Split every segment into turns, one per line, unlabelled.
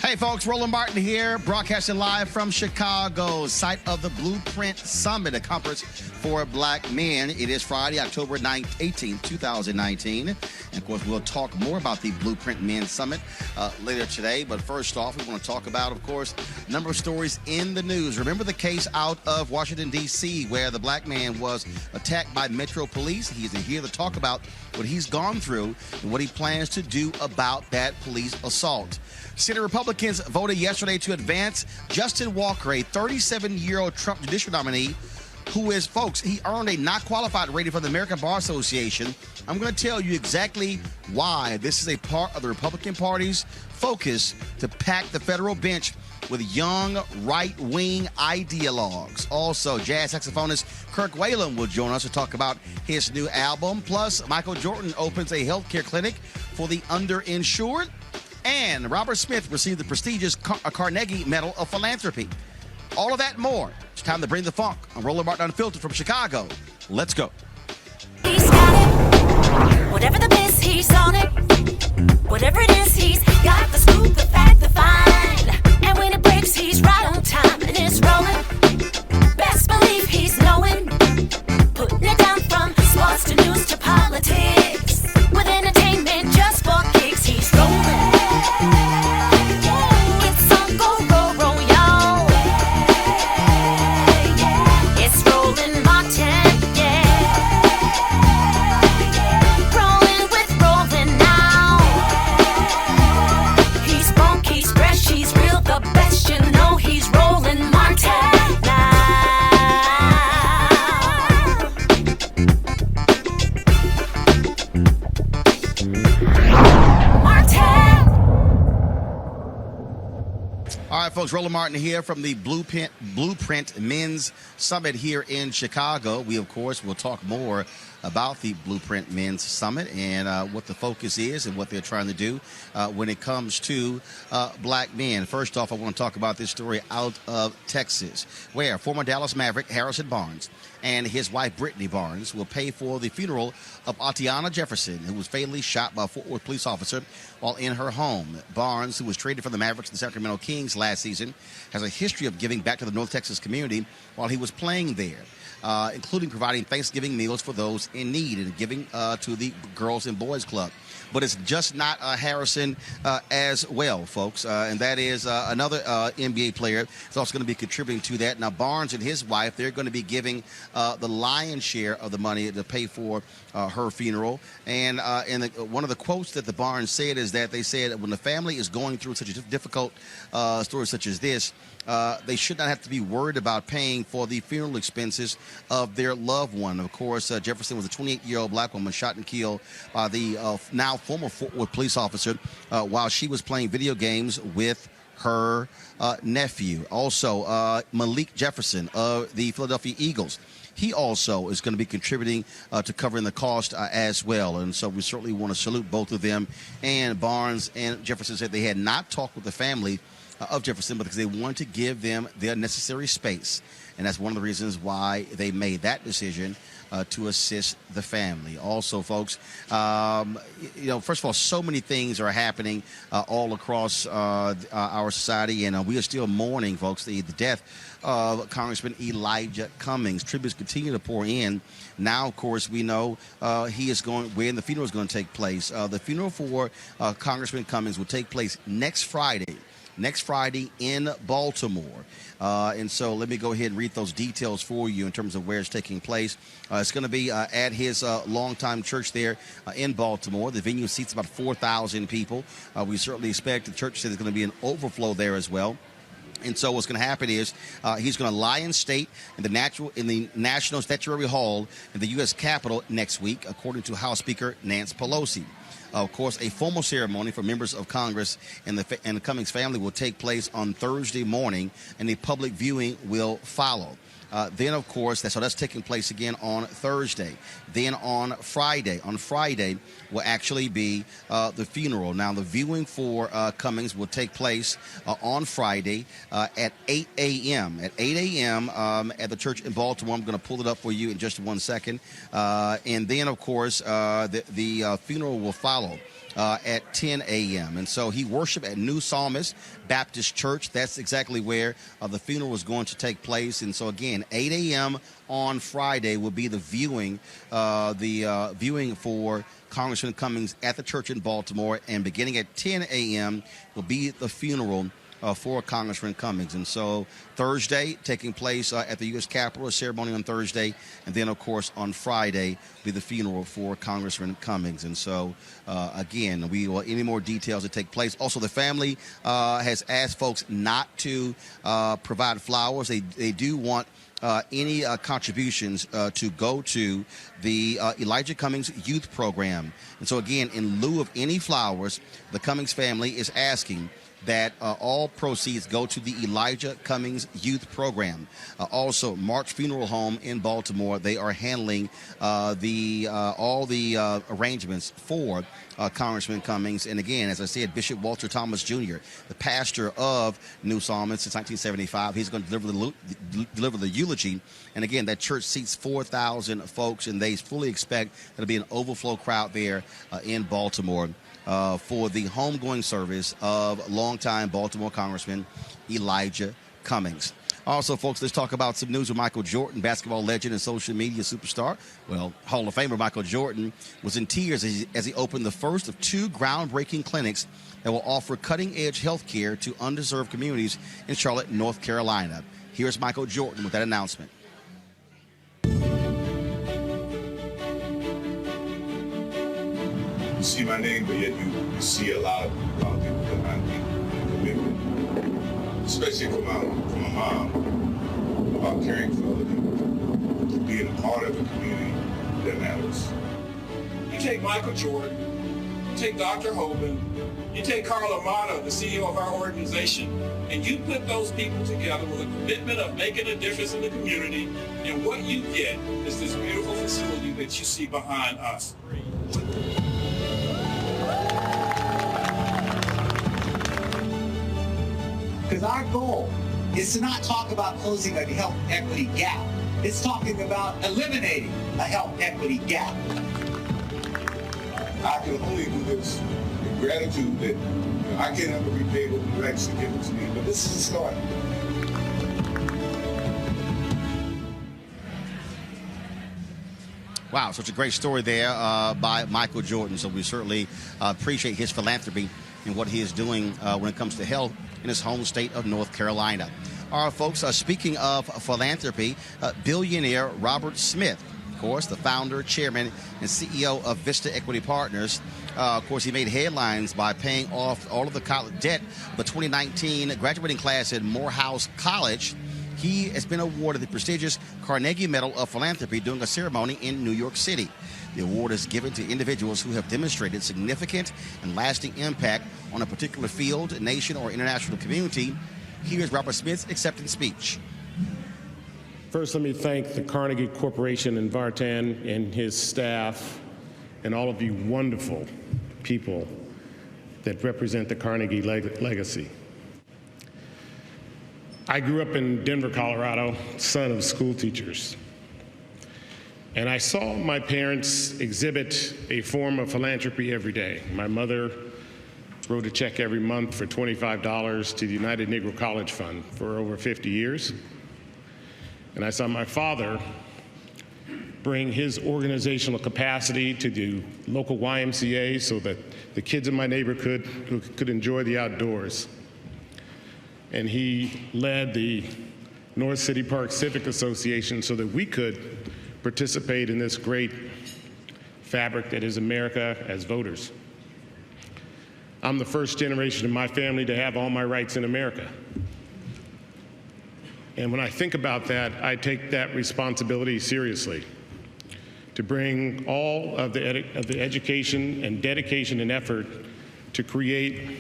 Hey folks, Roland Martin here, broadcasting live from Chicago, site of the Blueprint Summit, a conference for black men. It is Friday, October 18th, 2019. And of course, we'll talk more about the Blueprint Men's Summit later today. But first off, we want to talk about, of course, a number of stories in the news. Remember the case out of Washington, D.C., where the black man was attacked by Metro Police? He's here to talk about what he's gone through and what he plans to do about that police assault. Senate Republicans voted yesterday to advance Justin Walker, a 37-year-old Trump judicial nominee, who is, folks, he earned a not qualified rating from the American Bar Association. I'm going to tell you exactly why this is a part of the Republican Party's focus to pack the federal bench with young right-wing ideologues. Also, jazz saxophonist Kirk Whalum will join us to talk about his new album. Plus, Michael Jordan opens a healthcare clinic for the underinsured. And Robert Smith received the prestigious Carnegie Medal of Philanthropy. All of that and more. It's time to bring the funk. I'm Roland Martin Unfiltered from Chicago. Let's go.
He's got it. Whatever the biz, he's on it. Whatever it is, he's got the scoop, the fact, the find. And when it breaks, he's right on time and it's rolling. Best believe he's knowing. Putting it down from sports to news to politics. With entertainment just for kicks, he's rolling. It's on go, roll, y'all. It's Roland Martin, yeah. Rolling with Roland now. He's funk, he's fresh, he's real, the best, you know he's Roland Martin now.
All right, folks, Roland Martin here from the Blueprint Men's Summit here in Chicago. We, of course, will talk more about the Blueprint Men's Summit and what the focus is and what they're trying to do when it comes to black men. First off, I want to talk about this story out of Texas, where former Dallas Maverick Harrison Barnes and his wife Brittany Barnes will pay for the funeral of Atiana Jefferson, who was fatally shot by a Fort Worth police officer while in her home. Barnes, who was traded from the Mavericks and the Sacramento Kings last season, has a history of giving back to the North Texas community while he was playing there, including providing Thanksgiving meals for those in need and giving to the Girls and Boys Club. But it's just not Harrison as well, folks. And that is another NBA player is also going to be contributing to that. Now, Barnes and his wife, they're going to be giving the lion's share of the money to pay for her funeral. And one of the quotes that the Barnes said is that they said when the family is going through such a difficult story such as this, they should not have to be worried about paying for the funeral expenses of their loved one. Of course, Jefferson was a 28-year-old black woman shot and killed by the now former Fort Worth police officer while she was playing video games with her nephew. Also, Malik Jefferson of the Philadelphia Eagles. He also is going to be contributing to covering the cost as well. And so we certainly want to salute both of them. And Barnes and Jefferson said they had not talked with the family of Jefferson because they wanted to give them their necessary space. And that's one of the reasons why they made that decision to assist the family. Also, folks, first of all, so many things are happening all across our society, and we are still mourning, folks, the death of Congressman Elijah Cummings. Tributes continue to pour in. Now, of course, we know he is going when the funeral is going to take place. The funeral for Congressman Cummings will take place next Friday in Baltimore. And so let me go ahead and read those details for you in terms of where it's taking place. It's going to be at his longtime church there in Baltimore. The venue seats about 4,000 people. We certainly expect the church said there's going to be an overflow there as well. And so what's going to happen is he's going to lie in state in the National Statuary Hall in the U.S. Capitol next week, according to House Speaker Nancy Pelosi. Of course, a formal ceremony for members of Congress and the Cummings family will take place on Thursday morning, and a public viewing will follow. Then, of course, that's taking place again on Thursday. Then on Friday will actually be the funeral. Now, the viewing for Cummings will take place on Friday at 8 a.m. At 8 a.m. At the church in Baltimore. I'm going to pull it up for you in just 1 second. And then, of course, the funeral will follow. at 10 a.m. And so he worshiped at New Psalmist Baptist Church. That's exactly where the funeral was going to take place. And so, again, 8 a.m. on Friday will be the viewing for Congressman Cummings at the church in Baltimore. And beginning at 10 a.m. will be the funeral for Congressman Cummings. And so Thursday taking place at the U.S. Capitol, a ceremony on Thursday. And then, of course, on Friday will be the funeral for Congressman Cummings. And so, again, we will any more details that take place. Also, the family has asked folks not to provide flowers. They do want any contributions to go to the Elijah Cummings Youth Program. And so, again, in lieu of any flowers, the Cummings family is asking that all proceeds go to the Elijah Cummings Youth Program. Also, March Funeral Home in Baltimore, they are handling all the arrangements for Congressman Cummings. And again, as I said, Bishop Walter Thomas Jr., the pastor of New Psalmist since 1975, he's going to deliver the eulogy. And again, that church seats 4,000 folks, and they fully expect there'll be an overflow crowd there in Baltimore for the homegoing service of longtime Baltimore Congressman Elijah Cummings. Also, folks, let's talk about some news with Michael Jordan, basketball legend and social media superstar. Well, Hall of Famer Michael Jordan was in tears as he opened the first of 2 groundbreaking clinics that will offer cutting-edge health care to underserved communities in Charlotte, North Carolina. Here's Michael Jordan with that announcement.
You see my name, but yet you see a lot of people behind me, commitment, especially for my mom, about caring for other people, being a part of a community that matters.
You take Michael Jordan, you take Dr. Hoban, you take Carl Amato, the CEO of our organization, and you put those people together with a commitment of making a difference in the community, and what you get is this beautiful facility that you see behind us.
Because our goal is to not talk about closing a health equity gap. It's talking about eliminating a health equity gap.
I can only do this in gratitude that I can't ever repay what you actually given to me, but this is a start.
Wow, such a great story there by Michael Jordan. So we certainly appreciate his philanthropy and what he is doing when it comes to health in his home state of North Carolina. All right, folks, speaking of philanthropy, billionaire Robert Smith, of course, the founder, chairman, and CEO of Vista Equity Partners. Of course, he made headlines by paying off all of the college debt of the 2019 graduating class at Morehouse College. He has been awarded the prestigious Carnegie Medal of Philanthropy during a ceremony in New York City. The award is given to individuals who have demonstrated significant and lasting impact on a particular field, nation, or international community. Here's Robert Smith's acceptance speech.
First, let me thank the Carnegie Corporation and Vartan and his staff and all of you wonderful people that represent the Carnegie legacy. I grew up in Denver, Colorado, son of school teachers. And I saw my parents exhibit a form of philanthropy every day. My mother wrote a check every month for $25 to the United Negro College Fund for over 50 years. And I saw my father bring his organizational capacity to the local YMCA so that the kids in my neighborhood could enjoy the outdoors. And he led the North City Park Civic Association so that we could participate in this great fabric that is America as voters. I'm the first generation in my family to have all my rights in America. And when I think about that, I take that responsibility seriously to bring all of the education and dedication and effort to create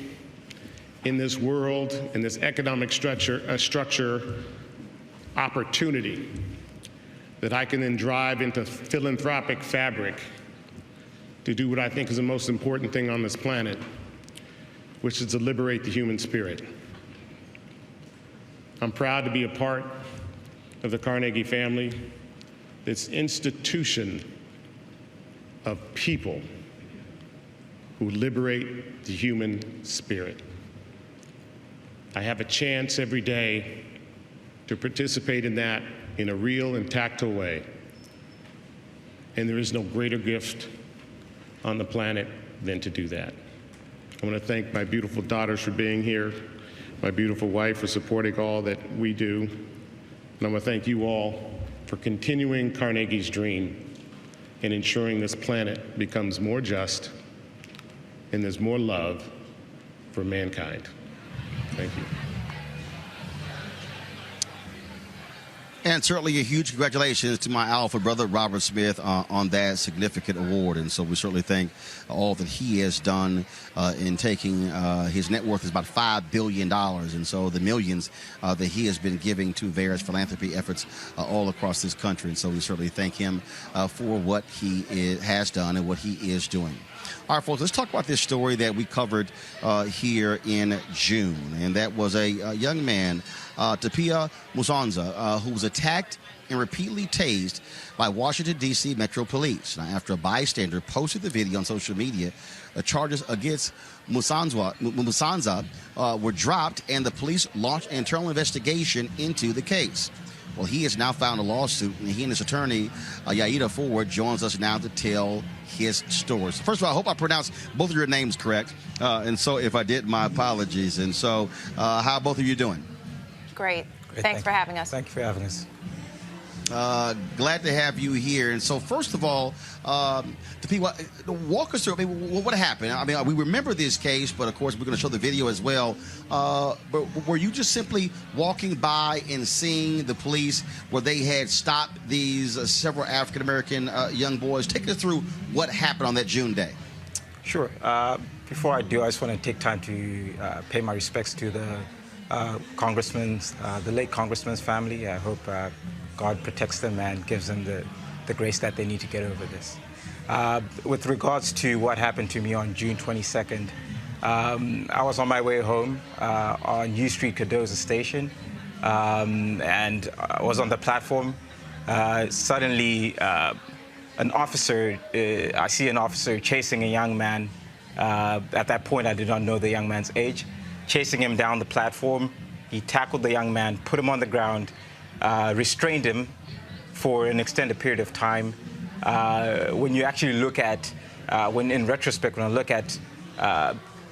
in this world, in this economic structure opportunity that I can then drive into philanthropic fabric to do what I think is the most important thing on this planet, which is to liberate the human spirit. I'm proud to be a part of the Carnegie family, this institution of people who liberate the human spirit. I have a chance every day to participate in that in a real and tactile way. And there is no greater gift on the planet than to do that. I want to thank my beautiful daughters for being here, my beautiful wife for supporting all that we do, and I want to thank you all for continuing Carnegie's dream and ensuring this planet becomes more just and there's more love for mankind. Thank you.
And certainly a huge congratulations to my alpha brother, Robert Smith, on that significant award. And so we certainly thank all that he has done in taking his net worth is about $5 billion. And so the millions that he has been giving to various philanthropy efforts all across this country. And so we certainly thank him for what he has done and what he is doing. All right, folks, let's talk about this story that we covered here in June. And that was a young man, Tapia Musanza, who was attacked and repeatedly tased by Washington, D.C. Metro Police. Now, after a bystander posted the video on social media, the charges against Musanza were dropped, and the police launched an internal investigation into the case. Well, he has now filed a lawsuit, and he and his attorney, Yaida Ford, joins us now to tell his story. So first of all, I hope I pronounced both of your names correct. And so if I did, my apologies. And so how are both of you doing?
Great. Thanks for having us.
Thank you for having us.
Glad to have you here. And so, first of all, the people walk us through. I mean, what happened? I mean, we remember this case, but of course, we're going to show the video as well. But were you just simply walking by and seeing the police where they had stopped these several African American young boys? Take us through what happened on that June day.
Sure. Before I do, I just want to take time to pay my respects to the the late congressman's family. I hope God protects them and gives them the grace that they need to get over this. With regards to what happened to me on June 22nd, I was on my way home on U Street, Cardozo Station, and I was on the platform. Suddenly, I see an officer chasing a young man. At that point, I did not know the young man's age. Chasing him down the platform, he tackled the young man, put him on the ground, restrained him for an extended period of time. When you actually look at, in retrospect, when I look at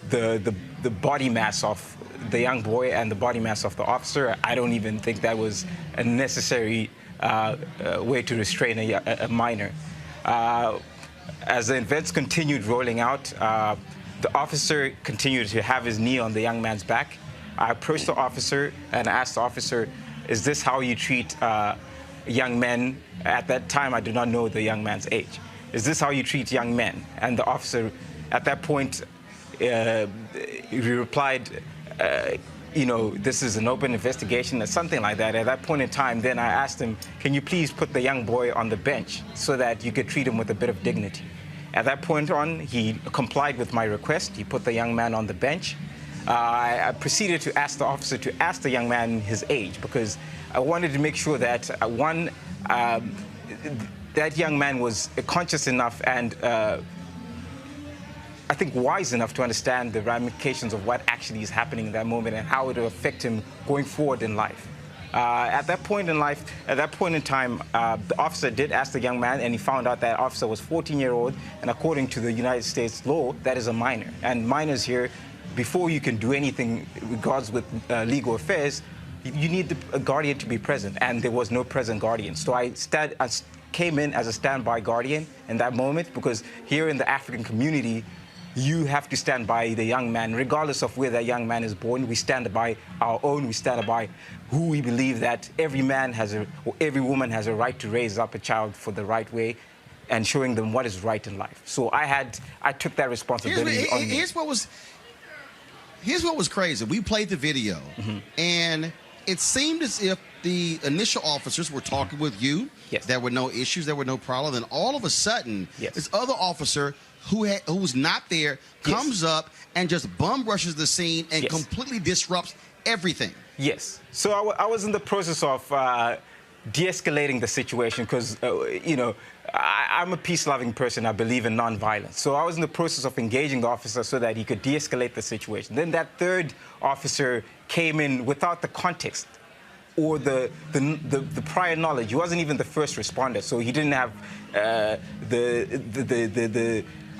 the body mass of the young boy and the body mass of the officer, I don't even think that was a necessary way to restrain a minor. As the events continued rolling out, the officer continued to have his knee on the young man's back. I approached the officer and asked the officer, is this how you treat young men? At that time, I did not know the young man's age. Is this how you treat young men? And the officer, at that point, he replied, this is an open investigation or something like that. At that point in time, then I asked him, can you please put the young boy on the bench so that you could treat him with a bit of dignity? At that point on, he complied with my request. He put the young man on the bench. I proceeded to ask the officer to ask the young man his age, because I wanted to make sure that, that young man was conscious enough and I think wise enough to understand the ramifications of what actually is happening in that moment and how it will affect him going forward in life. At that point in time, the officer did ask the young man, and he found out that officer was 14-year-old, and according to the United States law, that is a minor. And minors here, before you can do anything regards with legal affairs, you need a guardian to be present, and there was no present guardian. So I came in as a standby guardian in that moment, because here in the African community, you have to stand by the young man, regardless of where that young man is born. We stand by our own. We stand by who we believe that every man or every woman has a right to raise up a child for the right way, and showing them what is right in life. So I took that responsibility on me.
Here's what was crazy. We played the video, and it seemed as if the initial officers were talking with you.
Yes.
There were no issues. There were no problem. And all of a sudden, this other officer who was not there comes up and just bum rushes the scene and completely disrupts everything.
Yes. So I was in the process of de-escalating the situation because, you know, I'm a peace-loving person. I believe in non-violence. So I was in the process of engaging the officer so that he could de-escalate the situation. Then that third officer came in without the context or the prior knowledge. He wasn't even the first responder, so he didn't have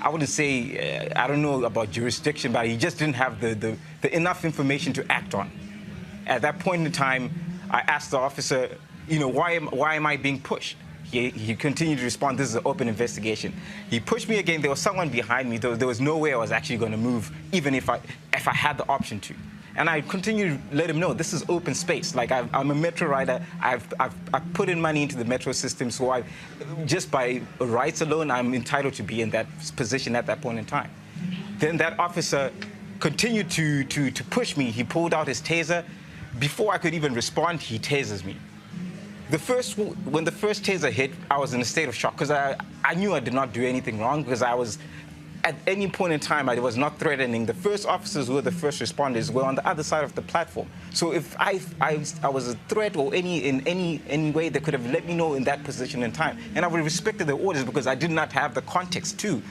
I wouldn't say, I don't know about jurisdiction, but he just didn't have the enough information to act on. At that point in time, I asked the officer, you know, why am I being pushed? He continued to respond, this is an open investigation. He pushed me again. There was someone behind me. There was no way I was actually going to move, even if I had the option to. And I continued to let him know this is open space. Like I'm a metro rider. I've put in money into the metro system, so just by rights alone, I'm entitled to be in that position at that point in time. Then that officer continued to push me. He pulled out his taser. Before I could even respond, he tasers me. When the first taser hit, I was in a state of shock because I knew I did not do anything wrong because I was, at any point in time, I was not threatening. The first officers who were the first responders were on the other side of the platform. So if I was a threat or in any way, they could have let me know in that position in time. And I would have respected the orders because I did not have the context to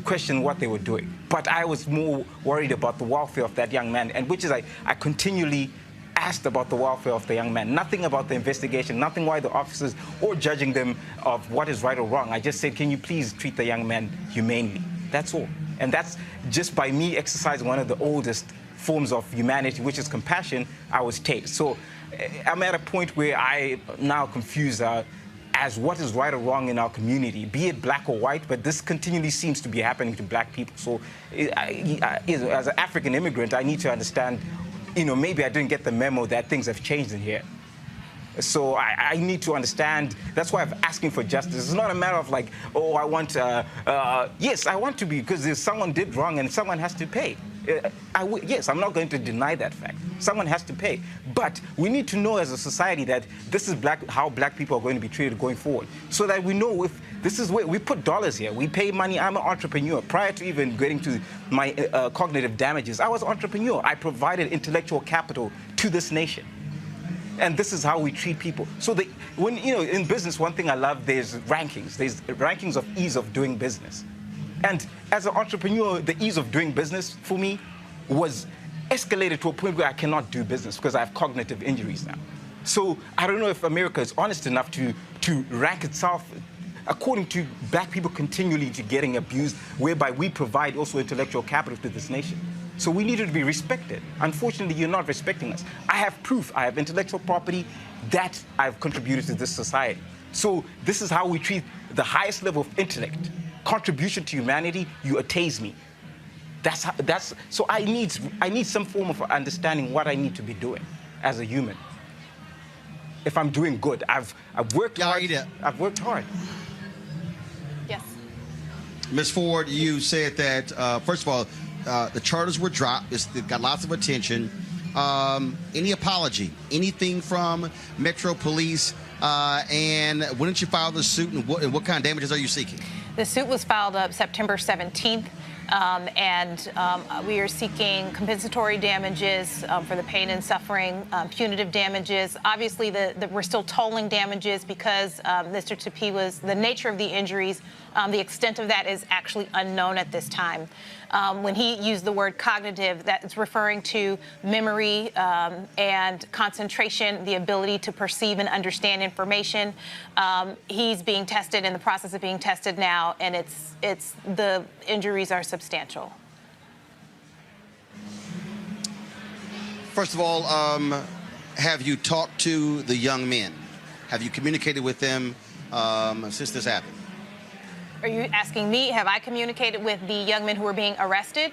question what they were doing. But I was more worried about the welfare of that young man, and which is I continually asked about the welfare of the young man, nothing about the investigation, nothing why the officers or judging them of what is right or wrong. I just said, can you please treat the young man humanely? That's all. And that's just by me exercising one of the oldest forms of humanity, which is compassion, I was tased. So I'm at a point where I now confuse as what is right or wrong in our community, be it black or white, but this continually seems to be happening to black people. So as an African immigrant, I need to understand, you know, maybe I didn't get the memo that things have changed in here. So I need to understand. That's why I'm asking for justice. It's not a matter of like, oh, I want, yes, I want to be, because if someone did wrong and someone has to pay. Yes, I'm not going to deny that fact. Someone has to pay. But we need to know as a society that this is how black people are going to be treated going forward. So that we know if this is where we put dollars here. We pay money. I'm an entrepreneur. Prior to even getting to my cognitive damages, I was an entrepreneur. I provided intellectual capital to this nation. And this is how we treat people. So when, you know, in business, one thing I love, there's rankings. There's rankings of ease of doing business. And as an entrepreneur, the ease of doing business for me was escalated to a point where I cannot do business because I have cognitive injuries now. So I don't know if America is honest enough to rank itself according to black people continually to getting abused, whereby we provide also intellectual capital to this nation. So we need to be respected. Unfortunately, you're not respecting us. I have proof. I have intellectual property that I've contributed to this society. So this is how we treat the highest level of intellect. Contribution to humanity, you tase me. So I need some form of understanding what I need to be doing as a human. If I'm doing good, I've worked hard. I've worked hard.
Yes.
Ms. Ford, you said that, first of all, the charges were dropped. It got lots of attention. Any apology? Anything from Metro Police? And when did you file the suit, and what kind of damages are you seeking?
The suit was filed up September 17th, and we are seeking compensatory damages for the pain and suffering, punitive damages. Obviously, we're still tolling damages because Mr. Tupi the nature of the injuries, the extent of that is actually unknown at this time. When he used the word cognitive, that's referring to memory and concentration, the ability to perceive and understand information. He's being tested, in the process of being tested now, and the injuries are substantial.
First of all, have you talked to the young men? Have you communicated with them since this happened?
Are you asking me, have I communicated with the young men who were being arrested?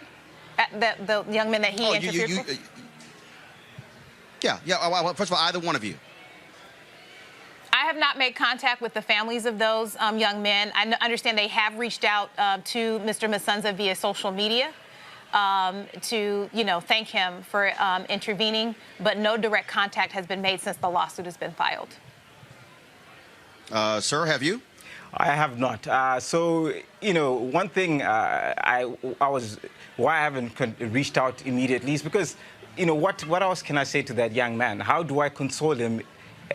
The young men that he interfered with?
Yeah. First of all, either one of you.
I have not made contact with the families of those young men. I understand they have reached out to Mr. Masanza via social media to, thank him for intervening, but no direct contact has been made since the lawsuit has been filed.
Sir, have you?
I have not. So, one thing why I haven't reached out immediately is because, what else can I say to that young man? How do I console him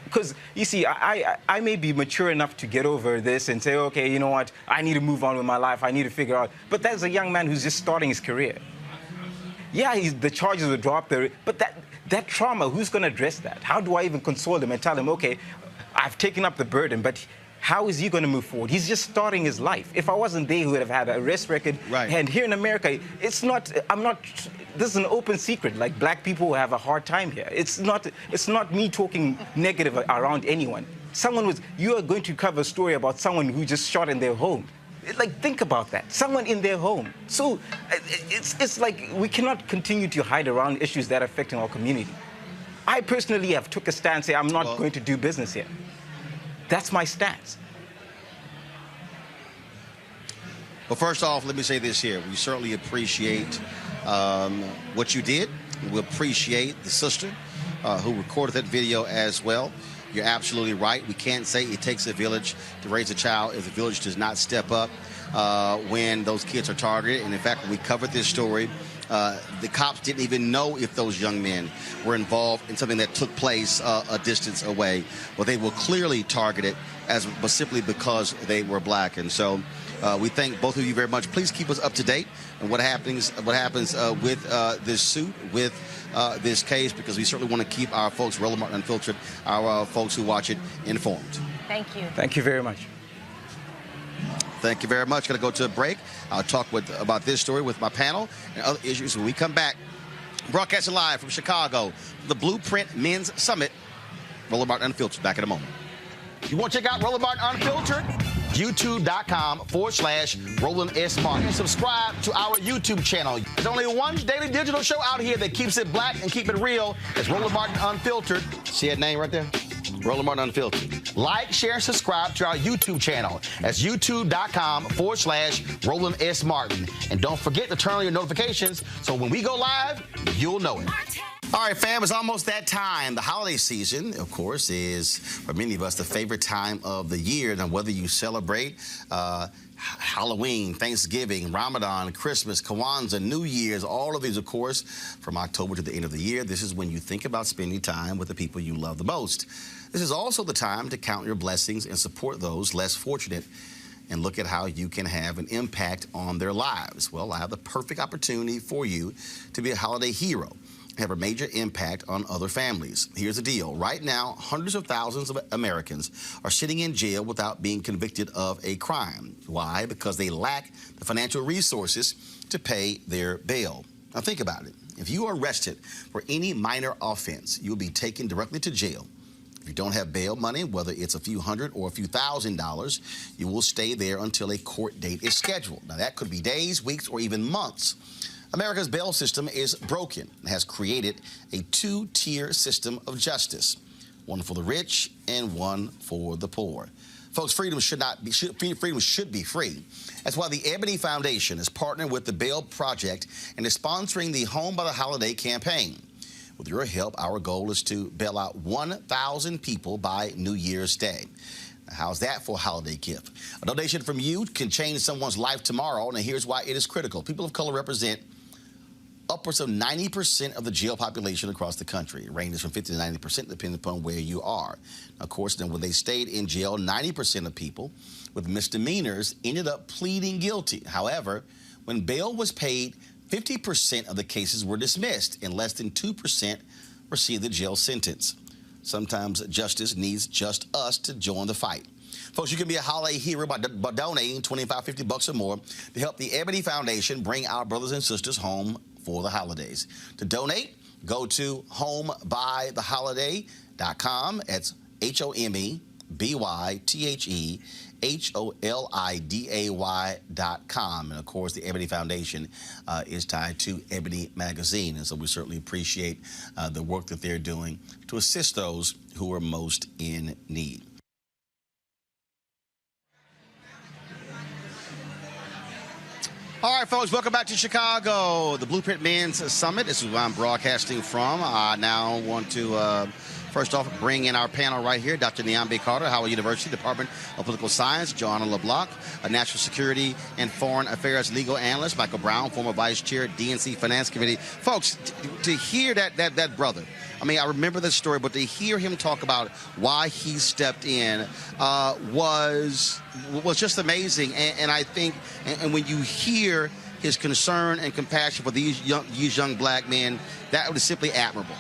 because you see, I may be mature enough to get over this and say, okay, you know what, I need to move on with my life, I need to figure out. But there's a young man who's just starting his career. Yeah, the charges were dropped there, but that trauma, who's going to address that? How do I even console him and tell him, okay, I've taken up the burden, but how is he going to move forward? He's just starting his life. If I wasn't there, he would have had an arrest record.
Right.
And here in America, this is an open secret. Like, black people have a hard time here. It's not me talking negative around anyone. You are going to cover a story about someone who just shot in their home. Like, think about that. Someone in their home. So it's like we cannot continue to hide around issues that are affecting our community. I personally have took a stance, say I'm not going to do business here. That's my stance.
Well, first off, let me say this here. We certainly appreciate what you did. We appreciate the sister who recorded that video as well. You're absolutely right. We can't say it takes a village to raise a child if the village does not step up when those kids are targeted. And in fact, when we covered this story, the cops didn't even know if those young men were involved in something that took place a distance away. Well, they were clearly targeted but simply because they were black. And so we thank both of you very much. Please keep us up to date on what happens with this suit, with this case, because we certainly want to keep our folks, Roland Martin Unfiltered, our folks who watch it, informed.
Thank you.
Thank you very much.
Thank you very much. Going to go to a break. I'll talk about this story with my panel and other issues when we come back. Broadcasting live from Chicago, the Blueprint Men's Summit. Roland Martin Unfiltered. Back in a moment. You want to check out Roland Martin Unfiltered? YouTube.com/Roland S. Martin. Subscribe to our YouTube channel. There's only one daily digital show out here that keeps it black and keep it real. It's Roland Martin Unfiltered. See that name right there? Roland Martin Unfiltered. Like, share, and subscribe to our YouTube channel. That's youtube.com/Roland S. Martin. And don't forget to turn on your notifications so when we go live, you'll know it. All right, fam, it's almost that time. The holiday season, of course, is, for many of us, the favorite time of the year. Now, whether you celebrate Halloween, Thanksgiving, Ramadan, Christmas, Kwanzaa, New Year's, all of these, of course, from October to the end of the year, this is when you think about spending time with the people you love the most. This is also the time to count your blessings and support those less fortunate and look at how you can have an impact on their lives. Well, I have the perfect opportunity for you to be a holiday hero, have a major impact on other families. Here's the deal. Right now, hundreds of thousands of Americans are sitting in jail without being convicted of a crime. Why? Because they lack the financial resources to pay their bail. Now think about it. If you are arrested for any minor offense, you'll be taken directly to jail. If you don't have bail money, whether it's a few $100 or a few $1,000s, you will stay there until a court date is scheduled. Now that could be days, weeks, or even months. America's bail system is broken and has created a two-tier system of justice, one for the rich and one for the poor. Folks, freedom should be free. That's why the Ebony Foundation is partnering with the Bail Project and is sponsoring the Home by the Holiday campaign. With your help, our goal is to bail out 1,000 people by New Year's Day. How's that for a holiday gift? A donation from you can change someone's life tomorrow, and here's why it is critical. People of color represent upwards of 90% of the jail population across the country. It ranges from 50 to 90% depending upon where you are. Of course, then when they stayed in jail, 90% of people with misdemeanors ended up pleading guilty. However, when bail was paid, 50% of the cases were dismissed and less than 2% received the jail sentence. Sometimes justice needs just us to join the fight. Folks, you can be a holiday hero by donating $25, $50 or more to help the Ebony Foundation bring our brothers and sisters home for the holidays. To donate, go to homebytheholiday.com. That's HOMEBYTHEHOLIDAY.com. And of course, the Ebony Foundation is tied to Ebony Magazine. And so we certainly appreciate the work that they're doing to assist those who are most in need. All right, folks, welcome back to Chicago, the Blueprint Men's Summit. This is where I'm broadcasting from. I now want to, first off, bring in our panel right here, Dr. Niambe Carter, Howard University, Department of Political Science, Joanna LeBlanc, a National Security and Foreign Affairs Legal Analyst, Michael Brown, former Vice Chair, DNC Finance Committee. Folks, to hear that brother I mean, I remember the story, but to hear him talk about why he stepped in was just amazing. And I think, and when you hear his concern and compassion for these young black men, that was simply admirable.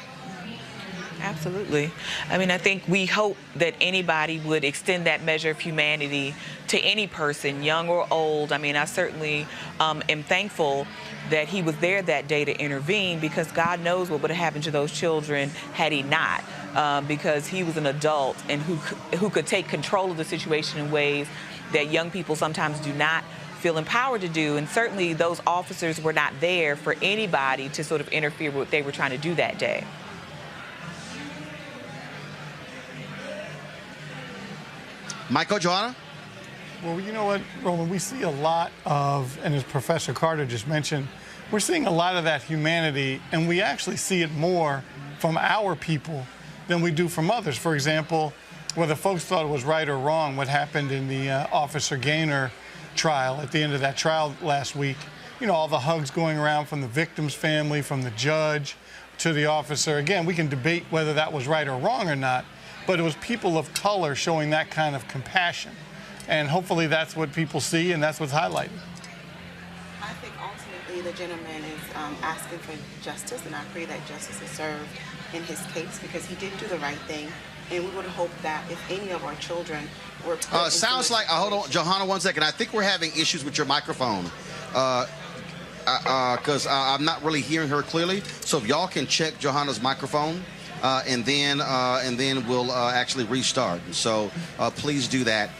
Absolutely. I mean, I think we hope that anybody would extend that measure of humanity to any person, young or old. I mean, I certainly am thankful that he was there that day to intervene, because God knows what would have happened to those children had he not, because he was an adult and who could take control of the situation in ways that young people sometimes do not feel empowered to do. And certainly those officers were not there for anybody to sort of interfere with what they were trying to do that day.
Michael, Joanna?
Well, you know what, Roland, we see a lot of, and as Professor Carter just mentioned, we're seeing a lot of that humanity, and we actually see it more from our people than we do from others. For example, whether folks thought it was right or wrong, what happened in the Officer Gaynor trial, at the end of that trial last week, you know, all the hugs going around from the victim's family, from the judge to the officer. Again, we can debate whether that was right or wrong or not, but it was people of color showing that kind of compassion. And hopefully that's what people see, and that's what's highlighted.
I think ultimately the gentleman is asking for justice, and I pray that justice is served in his case, because he did do the right thing. And we would hope that if any of our children were put
sounds like, hold on, Johanna, 1 second. I think we're having issues with your microphone, because I'm not really hearing her clearly. So if y'all can check Johanna's microphone, and then we'll actually restart. So please do that,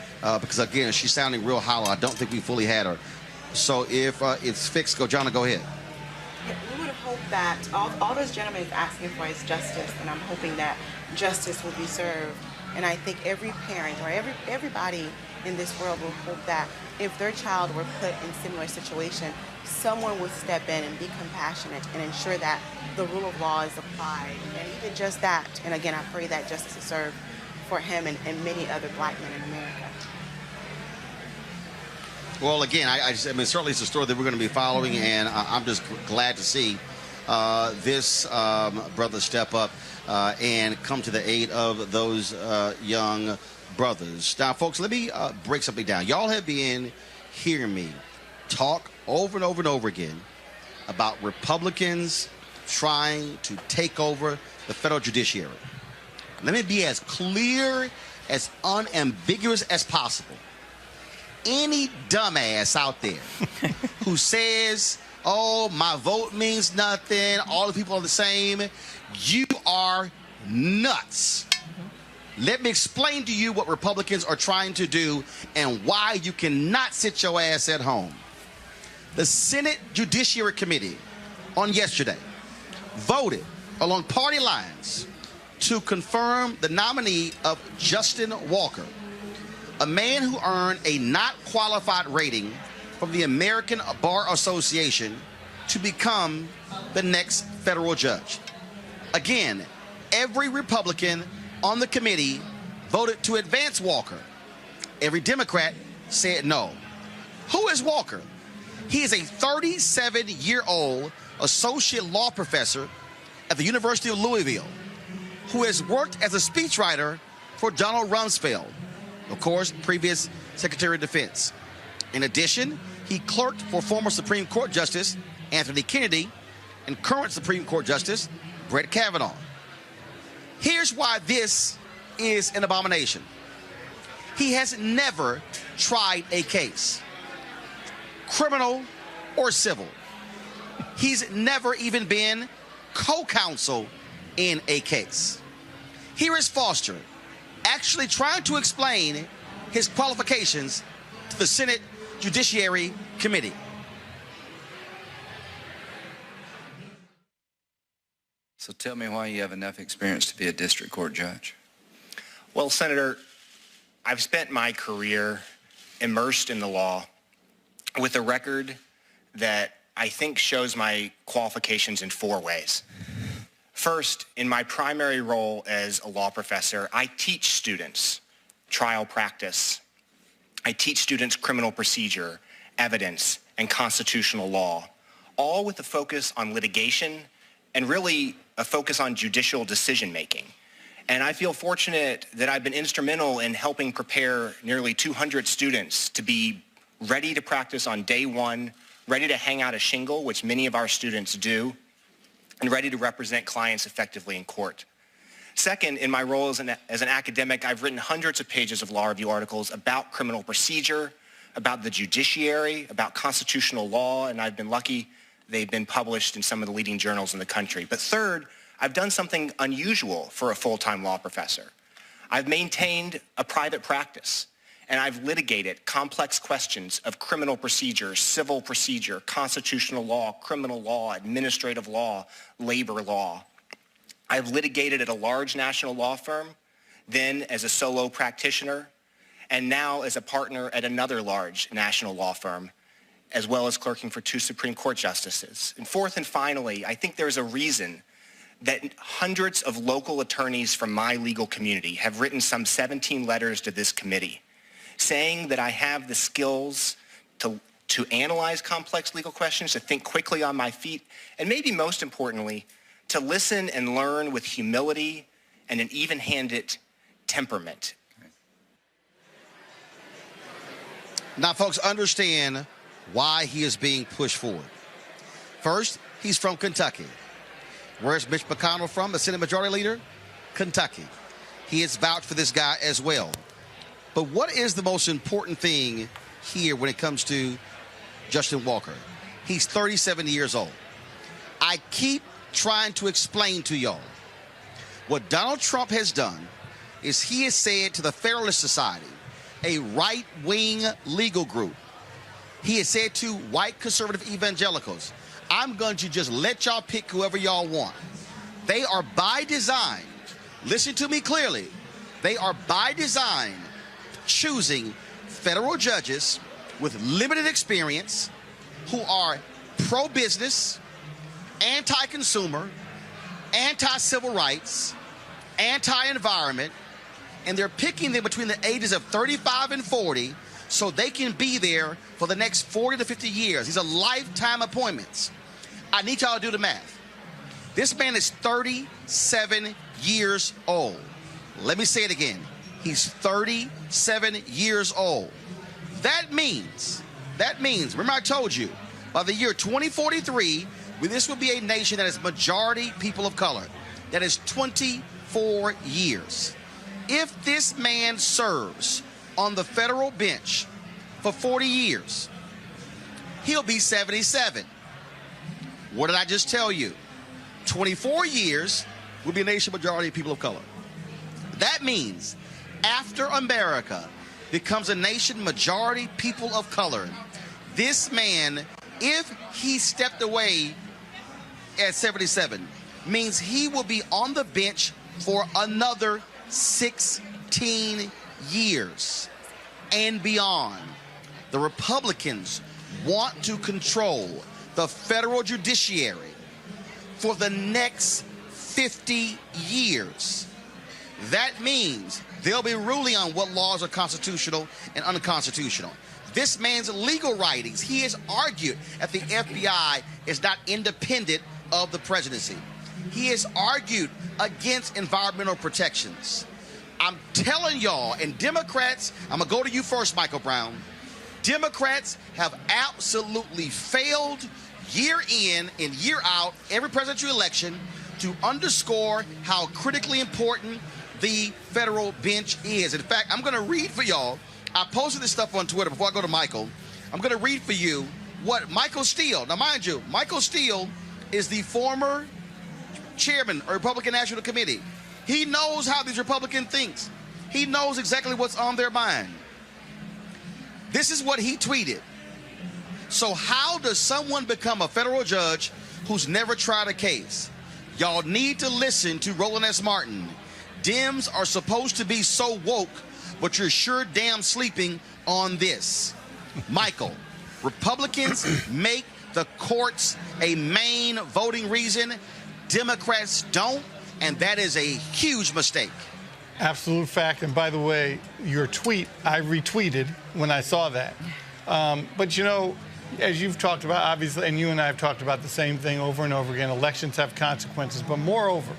because again, she's sounding real hollow. I don't think we fully had her. So if it's fixed, Johanna, go ahead.
Yeah, we would hope that all those gentlemen is asking for is justice, and I'm hoping that justice will be served. And I think every parent or everybody in this world will hope that if their child were put in similar situation, someone would step in and be compassionate and ensure that the rule of law is applied. And even just that, and again, I pray that justice is served for him and many other black men in America.
Well, again, I mean, certainly it's a story that we're going to be following, and I'm just glad to see this brother step up and come to the aid of those young brothers. Now, folks, let me break something down. Y'all have been hearing me talk over and over and over again about Republicans trying to take over the federal judiciary. Let me be as clear, as unambiguous as possible. Any dumbass out there who says, oh, my vote means nothing, all the people are the same, you are nuts. Let me explain to you what Republicans are trying to do and why you cannot sit your ass at home. The Senate Judiciary Committee on yesterday voted along party lines to confirm the nominee of Justin Walker, a man who earned a not qualified rating from the American Bar Association, to become the next federal judge. Again, every Republican on the committee voted to advance Walker. Every Democrat said no. Who is Walker? He is a 37-year-old associate law professor at the University of Louisville who has worked as a speechwriter for Donald Rumsfeld, of course, previous Secretary of Defense. In addition, he clerked for former Supreme Court Justice Anthony Kennedy and current Supreme Court Justice Brett Kavanaugh. Here's why this is an abomination. He has never tried a case, criminal or civil. He's never even been co-counsel in a case. Here is Foster actually trying to explain his qualifications to the Senate Judiciary Committee.
So tell me why you have enough experience to be a district court judge.
Well, Senator, I've spent my career immersed in the law with a record that I think shows my qualifications in 4 ways. First, in my primary role as a law professor, I teach students trial practice. I teach students criminal procedure, evidence, and constitutional law, all with a focus on litigation and really a focus on judicial decision-making. And I feel fortunate that I've been instrumental in helping prepare nearly 200 students to be ready to practice on day one, ready to hang out a shingle, which many of our students do, and ready to represent clients effectively in court. Second, in my role as an academic, I've written hundreds of pages of law review articles about criminal procedure, about the judiciary, about constitutional law, and I've been lucky they've been published in some of the leading journals in the country. But third, I've done something unusual for a full-time law professor. I've maintained a private practice, and I've litigated complex questions of criminal procedure, civil procedure, constitutional law, criminal law, administrative law, labor law. I've litigated at a large national law firm, then as a solo practitioner, and now as a partner at another large national law firm, as well as clerking for 2 Supreme Court justices. And fourth and finally, I think there's a reason that hundreds of local attorneys from my legal community have written some 17 letters to this committee saying that I have the skills to analyze complex legal questions, to think quickly on my feet, and maybe most importantly, to listen and learn with humility and an even-handed temperament.
Now, folks, understand why he is being pushed forward. First, he's from Kentucky. Where's Mitch McConnell from, the Senate Majority Leader? Kentucky. He has vouched for this guy as well. But what is the most important thing here when it comes to Justin Walker? He's 37 years old. I keep trying to explain to y'all what Donald Trump has done is he has said to the Federalist Society, a right-wing legal group, he has said to white conservative evangelicals, I'm going to just let y'all pick whoever y'all want. They are by design, listen to me clearly, they are by design choosing federal judges with limited experience who are pro-business, anti-consumer, anti-civil rights, anti-environment, and they're picking them between the ages of 35 and 40 so they can be there for the next 40 to 50 years. These are lifetime appointments. I need y'all to do the math. This man is 37 years old. Let me say it again. He's 37 years old. That means, remember I told you, by the year 2043, this will be a nation that is majority people of color. That is 24 years. If this man serves on the federal bench for 40 years, he'll be 77. What did I just tell you? 24 years will be a nation majority of people of color. That means after America becomes a nation majority people of color, this man, if he stepped away at 77, means he will be on the bench for another 16 years and beyond. The Republicans want to control the federal judiciary for the next 50 years. That means they'll be ruling on what laws are constitutional and unconstitutional. This man's legal writings, he has argued that the FBI is not independent of the presidency. He has argued against environmental protections. I'm telling y'all, and Democrats, I'm going to go to you first, Michael Brown. Democrats have absolutely failed year in and year out, every presidential election, to underscore how critically important the federal bench is. In fact, I'm going to read for y'all. I posted this stuff on Twitter before I go to Michael. I'm going to read for you what Michael Steele, now mind you, Michael Steele is the former chairman of Republican National Committee. He knows how these Republicans think. He knows exactly what's on their mind. This is what he tweeted. So how does someone become a federal judge who's never tried a case? Y'all need to listen to Roland S. Martin. Dems are supposed to be so woke, but you're sure damn sleeping on this. Michael, Republicans make the courts a main voting reason. Democrats don't, and that is a huge mistake.
Absolute fact. And by the way, your tweet, I retweeted when I saw that. But, you know, as you've talked about, obviously, and you and I have talked about the same thing over and over again, elections have consequences. But moreover,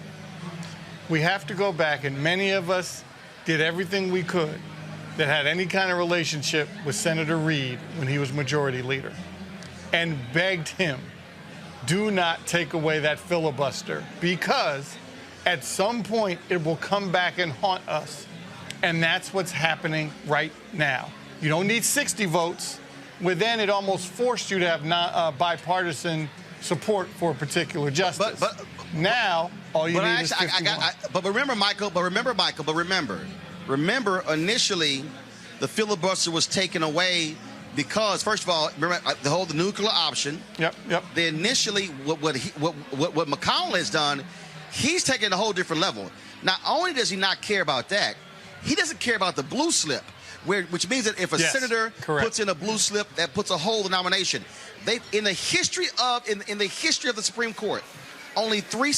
we have to go back, and many of us did everything we could that had any kind of relationship with Senator Reid when he was majority leader and begged him, do not take away that filibuster, because at some point it will come back and haunt us. And that's what's happening right now. You don't need 60 votes. With then, it almost forced you to have bipartisan support for a particular justice. But now, all you need is 51.
But remember, Michael, remember, initially, the filibuster was taken away because, first of all, remember the nuclear option.
Yep.
Then initially, what McConnell has done, he's taken it a whole different level. Not only does he not care about that, he doesn't care about the blue slip, which means that if a senator puts in a blue slip, that puts a hole in the nomination. In the history of the Supreme Court, only three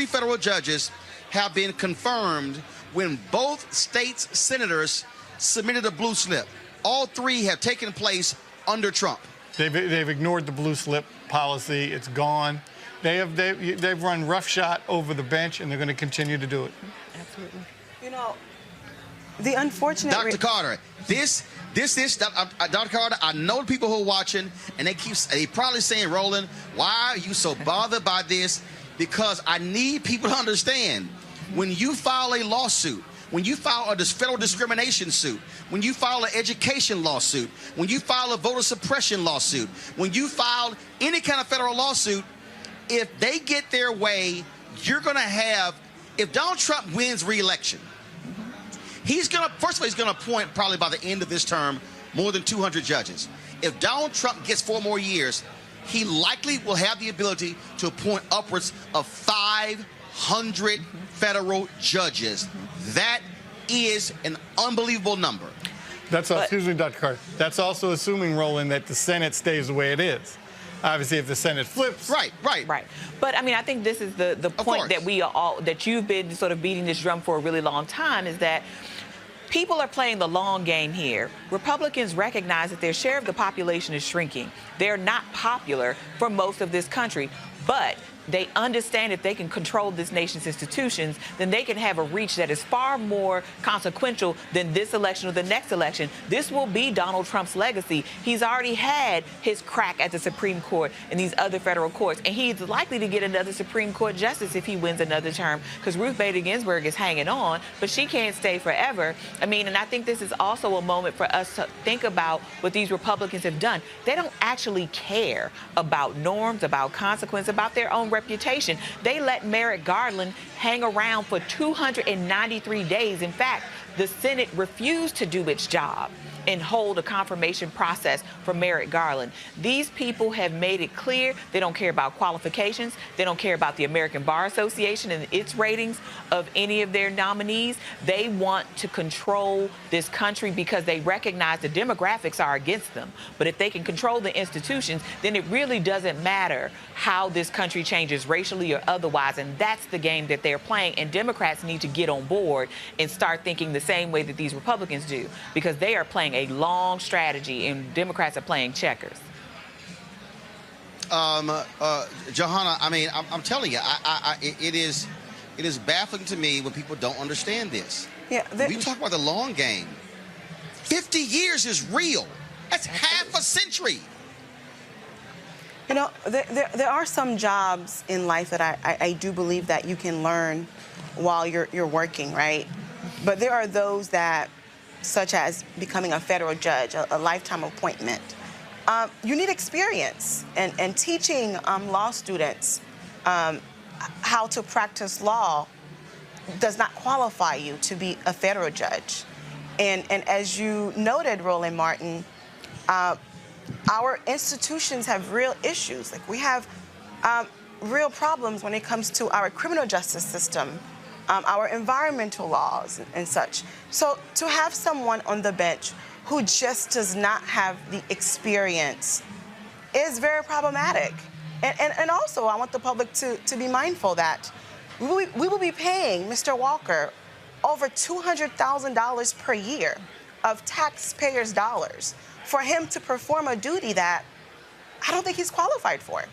federal judges have been confirmed when both states' senators submitted a blue slip. All three have taken place under Trump.
They've ignored the blue slip policy. It's gone. They've run roughshod over the bench, and they're going to continue to do it.
Absolutely.
You know, the unfortunate...
Dr. Carter, Dr. Carter, I know the people who are watching, and they probably saying, Roland, why are you so bothered by this? Because I need people to understand, when you file a lawsuit, when you file a federal discrimination suit, when you file an education lawsuit, when you file a voter suppression lawsuit, when you file any kind of federal lawsuit, if they get their way, you're going to have, if Donald Trump wins re-election, first of all, he's going to appoint probably by the end of this term more than 200 judges. If Donald Trump gets 4 more years, he likely will have the ability to appoint upwards of 500 federal judges. That is an unbelievable number.
Excuse me, Dr. Carter. That's also assuming, Roland, that the Senate stays the way it is. Obviously, if the Senate flips.
Right.
But I mean, I think this is the point that you've been sort of beating this drum for a really long time, is that people are playing the long game here. Republicans recognize that their share of the population is shrinking. They're not popular for most of this country, but they understand if they can control this nation's institutions, then they can have a reach that is far more consequential than this election or the next election. This will be Donald Trump's legacy. He's already had his crack at the Supreme Court and these other federal courts, and he's likely to get another Supreme Court justice if he wins another term, because Ruth Bader Ginsburg is hanging on, but she can't stay forever. I mean, and I think this is also a moment for us to think about what these Republicans have done. They don't actually care about norms, about consequence, about their own reputation. They let Merrick Garland hang around for 293 days. In fact, the Senate refused to do its job and hold a confirmation process for Merrick Garland. These people have made it clear they don't care about qualifications. They don't care about the American Bar Association and its ratings of any of their nominees. They want to control this country because they recognize the demographics are against them. But if they can control the institutions, then it really doesn't matter how this country changes racially or otherwise. And that's the game that they're playing. And Democrats need to get on board and start thinking the same way that these Republicans do, because they are playing a long strategy and Democrats are playing checkers.
Johanna, I mean, I'm telling you, it is baffling to me when people don't understand this.
Yeah,
we talk about the long game. 50 years is real. That's half a century.
You know, there are some jobs in life that I do believe that you can learn while you're working, right? But there are those that, such as becoming a federal judge, a lifetime appointment. You need experience, and teaching law students how to practice law does not qualify you to be a federal judge. And as you noted, Roland Martin, our institutions have real issues. Like, we have real problems when it comes to our criminal justice system, our environmental laws and such. So to have someone on the bench who just does not have the experience is very problematic. And also, I want the public to be mindful that we will be paying Mr. Walker over $200,000 per year of taxpayers' dollars for him to perform a duty that I don't think he's qualified for.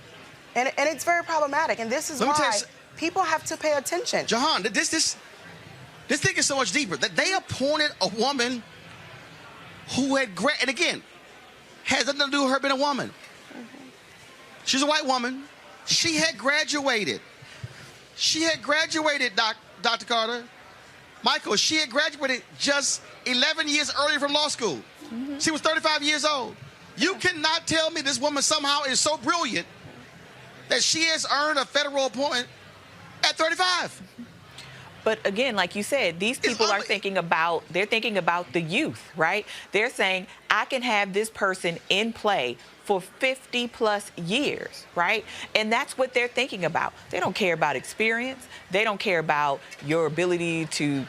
And it's very problematic. And this is why people have to pay attention.
Jahan, this thing is so much deeper. That they appointed a woman who had, and again, has nothing to do with her being a woman. She's a white woman. She had graduated. She had graduated, Dr. Carter. Michael, she had graduated just 11 years earlier from law school. She was 35 years old. You cannot tell me this woman somehow is so brilliant that she has earned a federal appointment at 35.
But again, like you said, these people are thinking about the youth, right? They're saying, I can have this person in play for 50 plus years, right? And that's what they're thinking about. They don't care about experience. They don't care about your ability to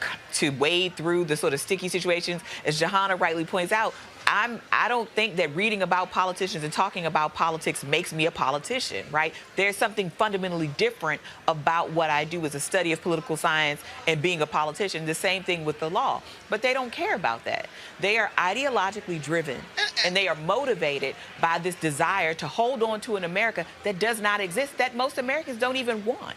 wade through the sort of sticky situations. As Johanna rightly points out, I don't think that reading about politicians and talking about politics makes me a politician, right? There's something fundamentally different about what I do as a study of political science and being a politician. The same thing with the law. But they don't care about that. They are ideologically driven, and they are motivated by this desire to hold on to an America that does not exist, that most Americans don't even want.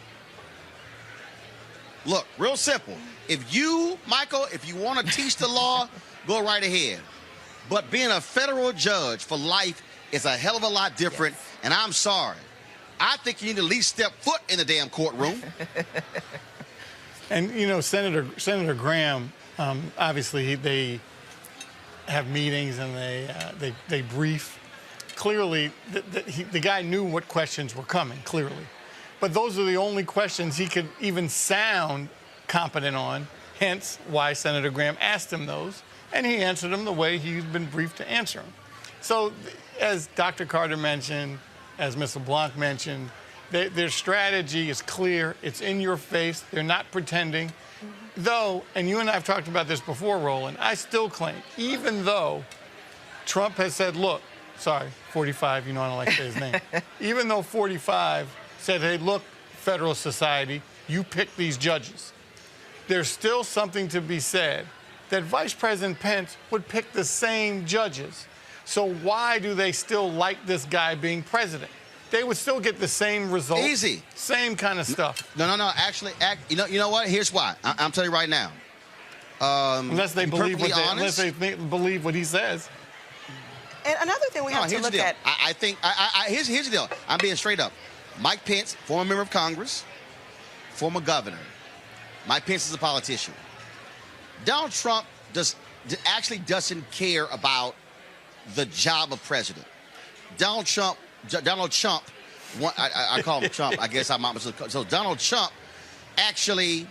Look, real simple. If you, Michael, if you want to teach the law, go right ahead. But being a federal judge for life is a hell of a lot different, and I'm sorry. I think you need to at least step foot in the damn courtroom.
And, you know, Senator Graham, obviously they have meetings and they brief. Clearly, the guy knew what questions were coming, clearly. But those are the only questions he could even sound competent on, hence why Senator Graham asked him those. And he answered them the way he's been briefed to answer them. So, as Dr. Carter mentioned, as Ms. LeBlanc mentioned, their strategy is clear. It's in your face. They're not pretending. Though, and you and I have talked about this before, Roland, I still claim, even though Trump has said, look, sorry, 45, you know I don't like to say his name. Even though 45 said, hey, look, Federal Society, you pick these judges. There's still something to be said that Vice President Pence would pick the same judges. So why do they still like this guy being president? They would still get the same results.
Easy.
Same kind of stuff.
No. Actually, you know what? Here's why. I'm telling you right now.
Unless they believe what he says.
And another thing we have to look at.
I think here's the deal. I'm being straight up. Mike Pence, former member of Congress, former governor. Mike Pence is a politician. Donald Trump actually doesn't care about the job of president. Donald Trump, I call him Trump. I guess I'm not. So Donald Trump actually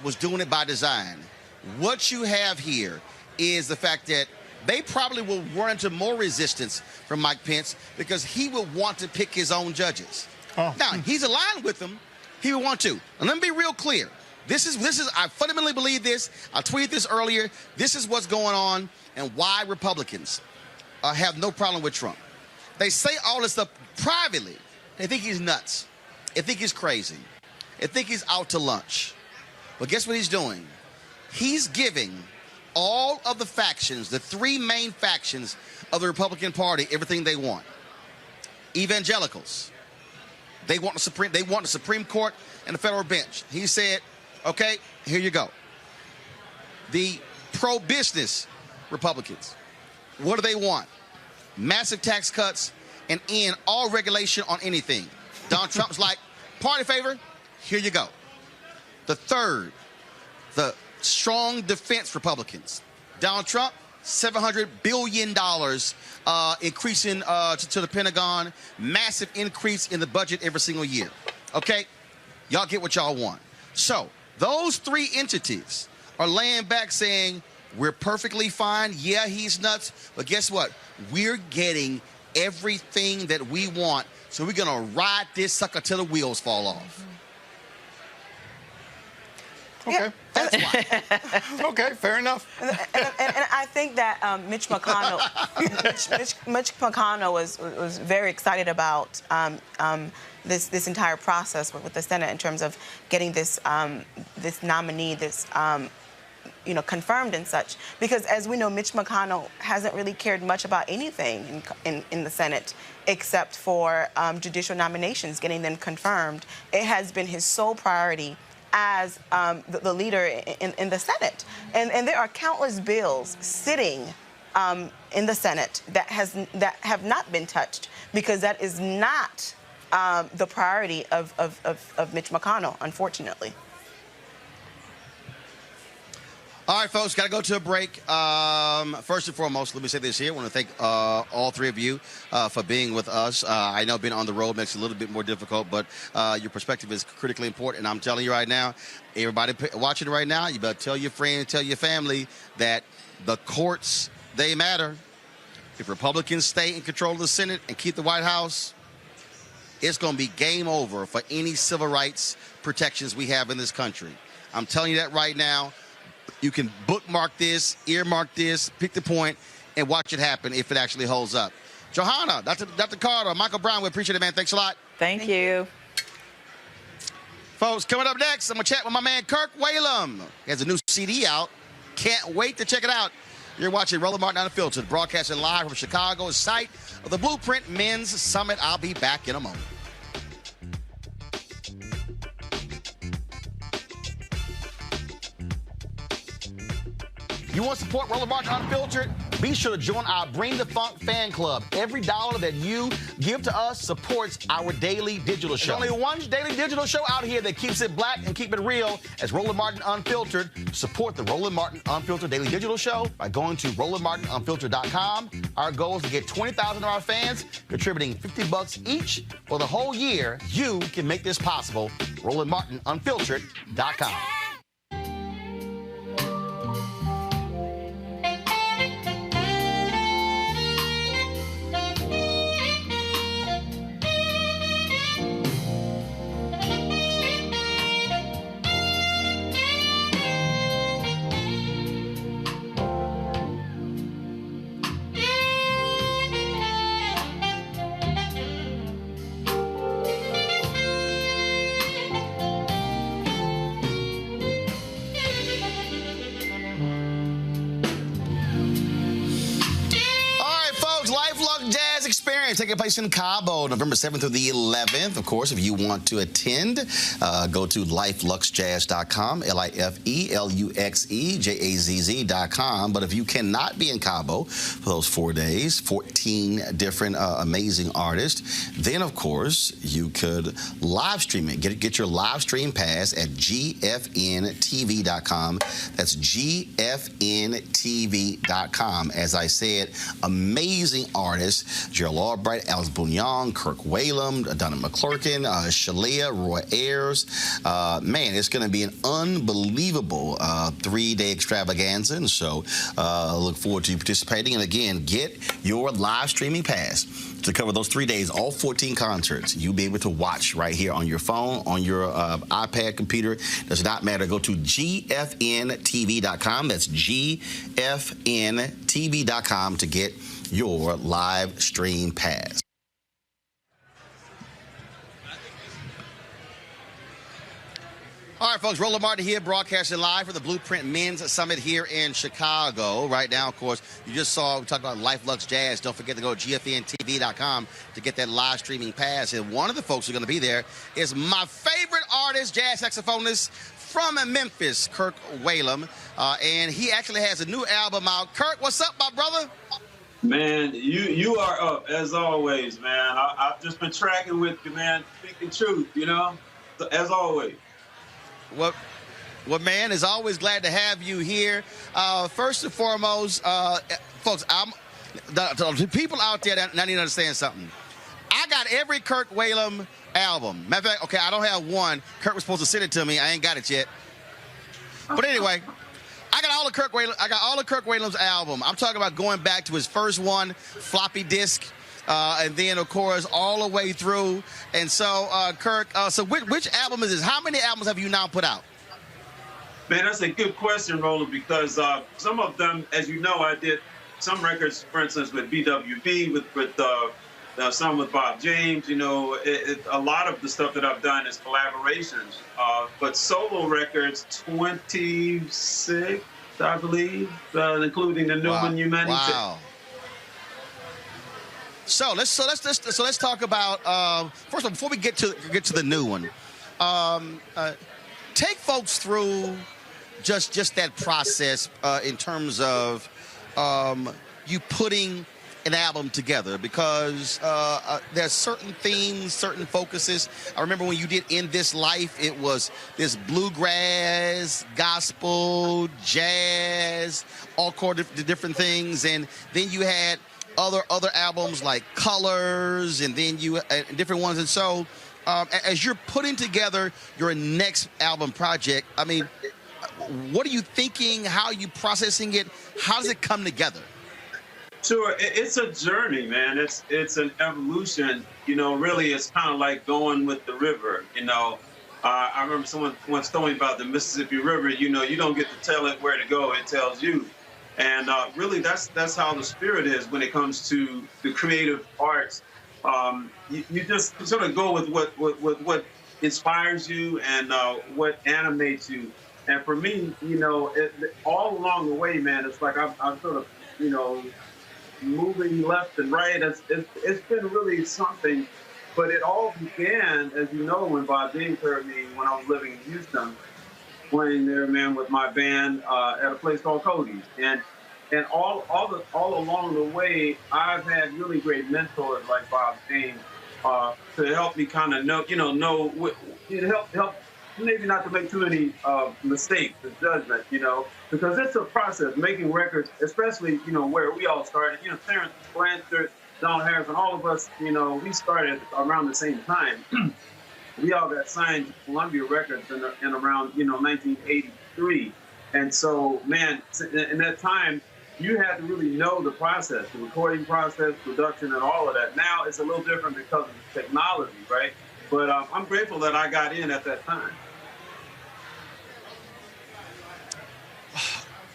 was doing it by design. What you have here is the fact that they probably will run into more resistance from Mike Pence because he will want to pick his own judges. Oh. Now, he's aligned with them. He would want to. And let me be real clear. This is. I fundamentally believe this. I tweeted this earlier. This is what's going on and why Republicans have no problem with Trump. They say all this stuff privately. They think he's nuts. They think he's crazy. They think he's out to lunch. But guess what he's doing? He's giving all of the factions, the three main factions of the Republican Party, everything they want. Evangelicals. They want the Supreme Court and the federal bench. He said, okay, here you go. The pro-business Republicans, what do they want? Massive tax cuts and end all regulation on anything. Donald Trump's like, party favor, here you go. The third, the strong defense Republicans. Donald Trump, $700 billion increasing to the Pentagon, massive increase in the budget every single year. Okay, y'all get what y'all want. So those three entities are laying back saying, we're perfectly fine. Yeah, he's nuts. But guess what? We're getting everything that we want. So we're going to ride this sucker till the wheels fall off.
Okay.
That's
why. Okay, fair enough.
And I think that Mitch McConnell, Mitch McConnell was very excited about this entire process with the Senate in terms of getting this this nominee, this confirmed and such. Because as we know, Mitch McConnell hasn't really cared much about anything in the Senate except for judicial nominations, getting them confirmed. It has been his sole priority as the leader in the Senate. And there are countless bills sitting in the Senate that have not been touched because that is not the priority of Mitch McConnell, unfortunately.
All right, folks, got to go to a break. First and foremost, let me say this here. I want to thank all three of you for being with us. I know being on the road makes it a little bit more difficult, but your perspective is critically important. And I'm telling you right now, everybody watching right now, you better tell your friends, tell your family that the courts, they matter. If Republicans stay in control of the Senate and keep the White House, it's going to be game over for any civil rights protections we have in this country. I'm telling you that right now. You can bookmark this, earmark this, pick the point, and watch it happen if it actually holds up. Johanna, Dr. Carter, Michael Brown, we appreciate it, man. Thanks a lot.
Thank you.
Folks, coming up next, I'm going to chat with my man Kirk Whalum. He has a new CD out. Can't wait to check it out. You're watching Roland Martin Unfiltered, broadcasting live from Chicago's site of the Blueprint Men's Summit. I'll be back in a moment. You want to support Roland Martin Unfiltered? Be sure to join our Bring the Funk fan club. Every dollar that you give to us supports our daily digital show. There's only one daily digital show out here that keeps it black and keep it real as Roland Martin Unfiltered. Support the Roland Martin Unfiltered daily digital show by going to RolandMartinUnfiltered.com. Our goal is to get 20,000 of our fans contributing $50 each for the whole year. You can make this possible. RolandMartinUnfiltered.com. Taking place in Cabo, November 7th through the 11th. Of course, if you want to attend, go to lifeluxjazz.com, LIFELUXEJAZZ.com. But if you cannot be in Cabo for those 4 days, 14 different amazing artists, then, of course, you could live stream it. Get your live stream pass at GFNTV.com. That's GFNTV.com. As I said, amazing artists, Gerald Albright, Alice Bouillon, Kirk Whalum, Donna McClurkin, Shalia, Roy Ayers. Man, it's going to be an unbelievable 3-day extravaganza. And so look forward to you participating. And again, get your live streaming pass to cover those 3 days, all 14 concerts. You'll be able to watch right here on your phone, on your iPad, computer. Does not matter. Go to GFNTV.com. That's GFNTV.com to get your live stream pass. All right, folks, Roland Martin here, broadcasting live for the Blueprint Men's Summit here in Chicago. Right now, of course, you just saw, we talked about Life Lux Jazz. Don't forget to go to GFNTV.com to get that live streaming pass. And one of the folks who are going to be there is my favorite artist, jazz saxophonist from Memphis, Kirk Whalum. And he actually has a new album out. Kirk, what's up, my brother?
Man, you are up, as always, man. I've just been tracking with you, man, speaking truth, you know, so, as always.
Well, man, is always glad to have you here. First and foremost, folks, the people out there that need to understand something. I got every Kirk Whalum album. Matter of fact, okay, I don't have one. Kirk was supposed to send it to me. I ain't got it yet. But anyway, I got all of Kirk Whalum's album. I'm talking about going back to his first one, floppy disk. And then, of course, all the way through. And so, Kirk, so which album is this? How many albums have you now put out?
Man, that's a good question, Roland, because some of them, as you know, I did some records, for instance, with BWB, with some with Bob James. You know, a lot of the stuff that I've done is collaborations. But solo records, 26, I believe, including the new one you mentioned.
Wow. So let's talk about first of all, before we get to the new one. Take folks through just that process in terms of you putting an album together, because there's certain themes, certain focuses. I remember when you did In This Life, it was this bluegrass, gospel, jazz, all kinds of different things, and then you had other albums like Colors, and then you different ones. And so as you're putting together your next album project, I mean, what are you thinking? How are you processing it? How does it come together?
Sure, it's a journey, man. It's an evolution. You know, really, it's kind of like going with the river. You know, I remember someone once told me about the Mississippi River. You know, you don't get to tell it where to go; it tells you. And really, that's how the spirit is when it comes to the creative arts. You just sort of go with what inspires you and what animates you. And for me, you know, all along the way, man, it's like I'm sort of, you know, moving left and right. It's been really something. But it all began, as you know, when Bob James heard me when I was living in Houston, playing there, man, with my band at a place called Cody's. And all along the way, I've had really great mentors like Bob James to help me kind of know help maybe not to make too many mistakes and judgment, you know, because it's a process making records, especially, you know, where we all started. You know, Terrence Blanchard, Don Harrison, all of us, you know, we started around the same time. We all got signed to Columbia Records in around, you know, 1983. And so, man, in that time, you had to really know the process, the recording process, production, and all of that. Now it's a little different because of the technology, right? But I'm grateful that I got in at that time.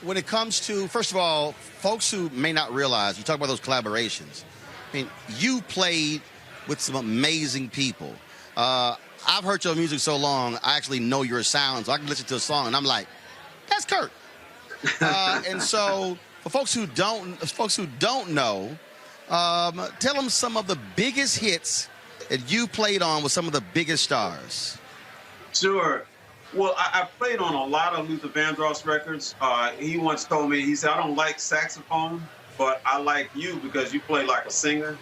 When it comes to, first of all, folks who may not realize, you talk about those collaborations. I mean, you played with some amazing people. I've heard your music so long, I actually know your sound, so I can listen to a song and I'm like, that's Kurt. And so, for folks who don't know, tell them some of the biggest hits that you played on with some of the biggest stars.
Sure. Well, I played on a lot of Luther Vandross records. He once told me, he said, I don't like saxophone, but I like you because you play like a singer.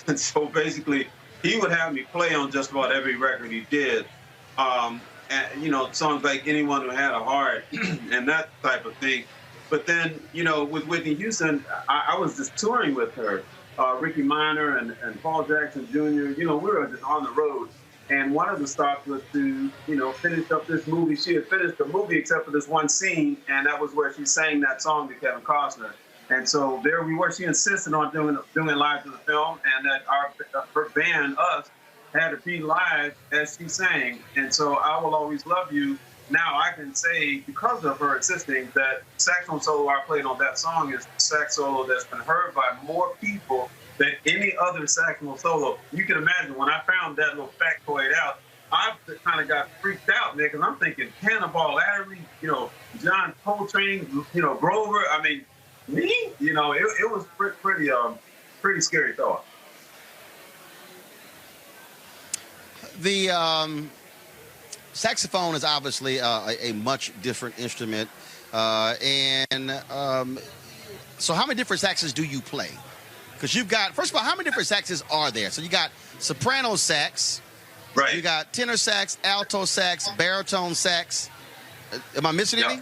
And so basically, he would have me play on just about every record he did. And, you know, songs like Anyone Who Had a Heart and that type of thing. But then, you know, with Whitney Houston, I was just touring with her. Ricky Minor and Paul Jackson Jr., you know, we were just on the road. And one of the stops was to, you know, finish up this movie. She had finished the movie except for this one scene, and that was where she sang that song to Kevin Costner. And so there we were. She insisted on doing live to the film, and that her band, us, had to be live as she sang. And so I Will Always Love You. Now I can say, because of her insisting, that the saxophone solo I played on that song is the sax solo that's been heard by more people than any other saxophone solo. You can imagine when I found that little factoid out, I kind of got freaked out, man, because I'm thinking Cannonball Adderley, you know, John Coltrane, you know, Grover. I mean, me, you know, it was pretty scary thought.
The saxophone is obviously a much different instrument, and so how many different saxes do you play? Because you've got, first of all, how many different saxes are there? So you got soprano sax,
right?
You got tenor sax, alto sax, baritone sax. Am I missing anything?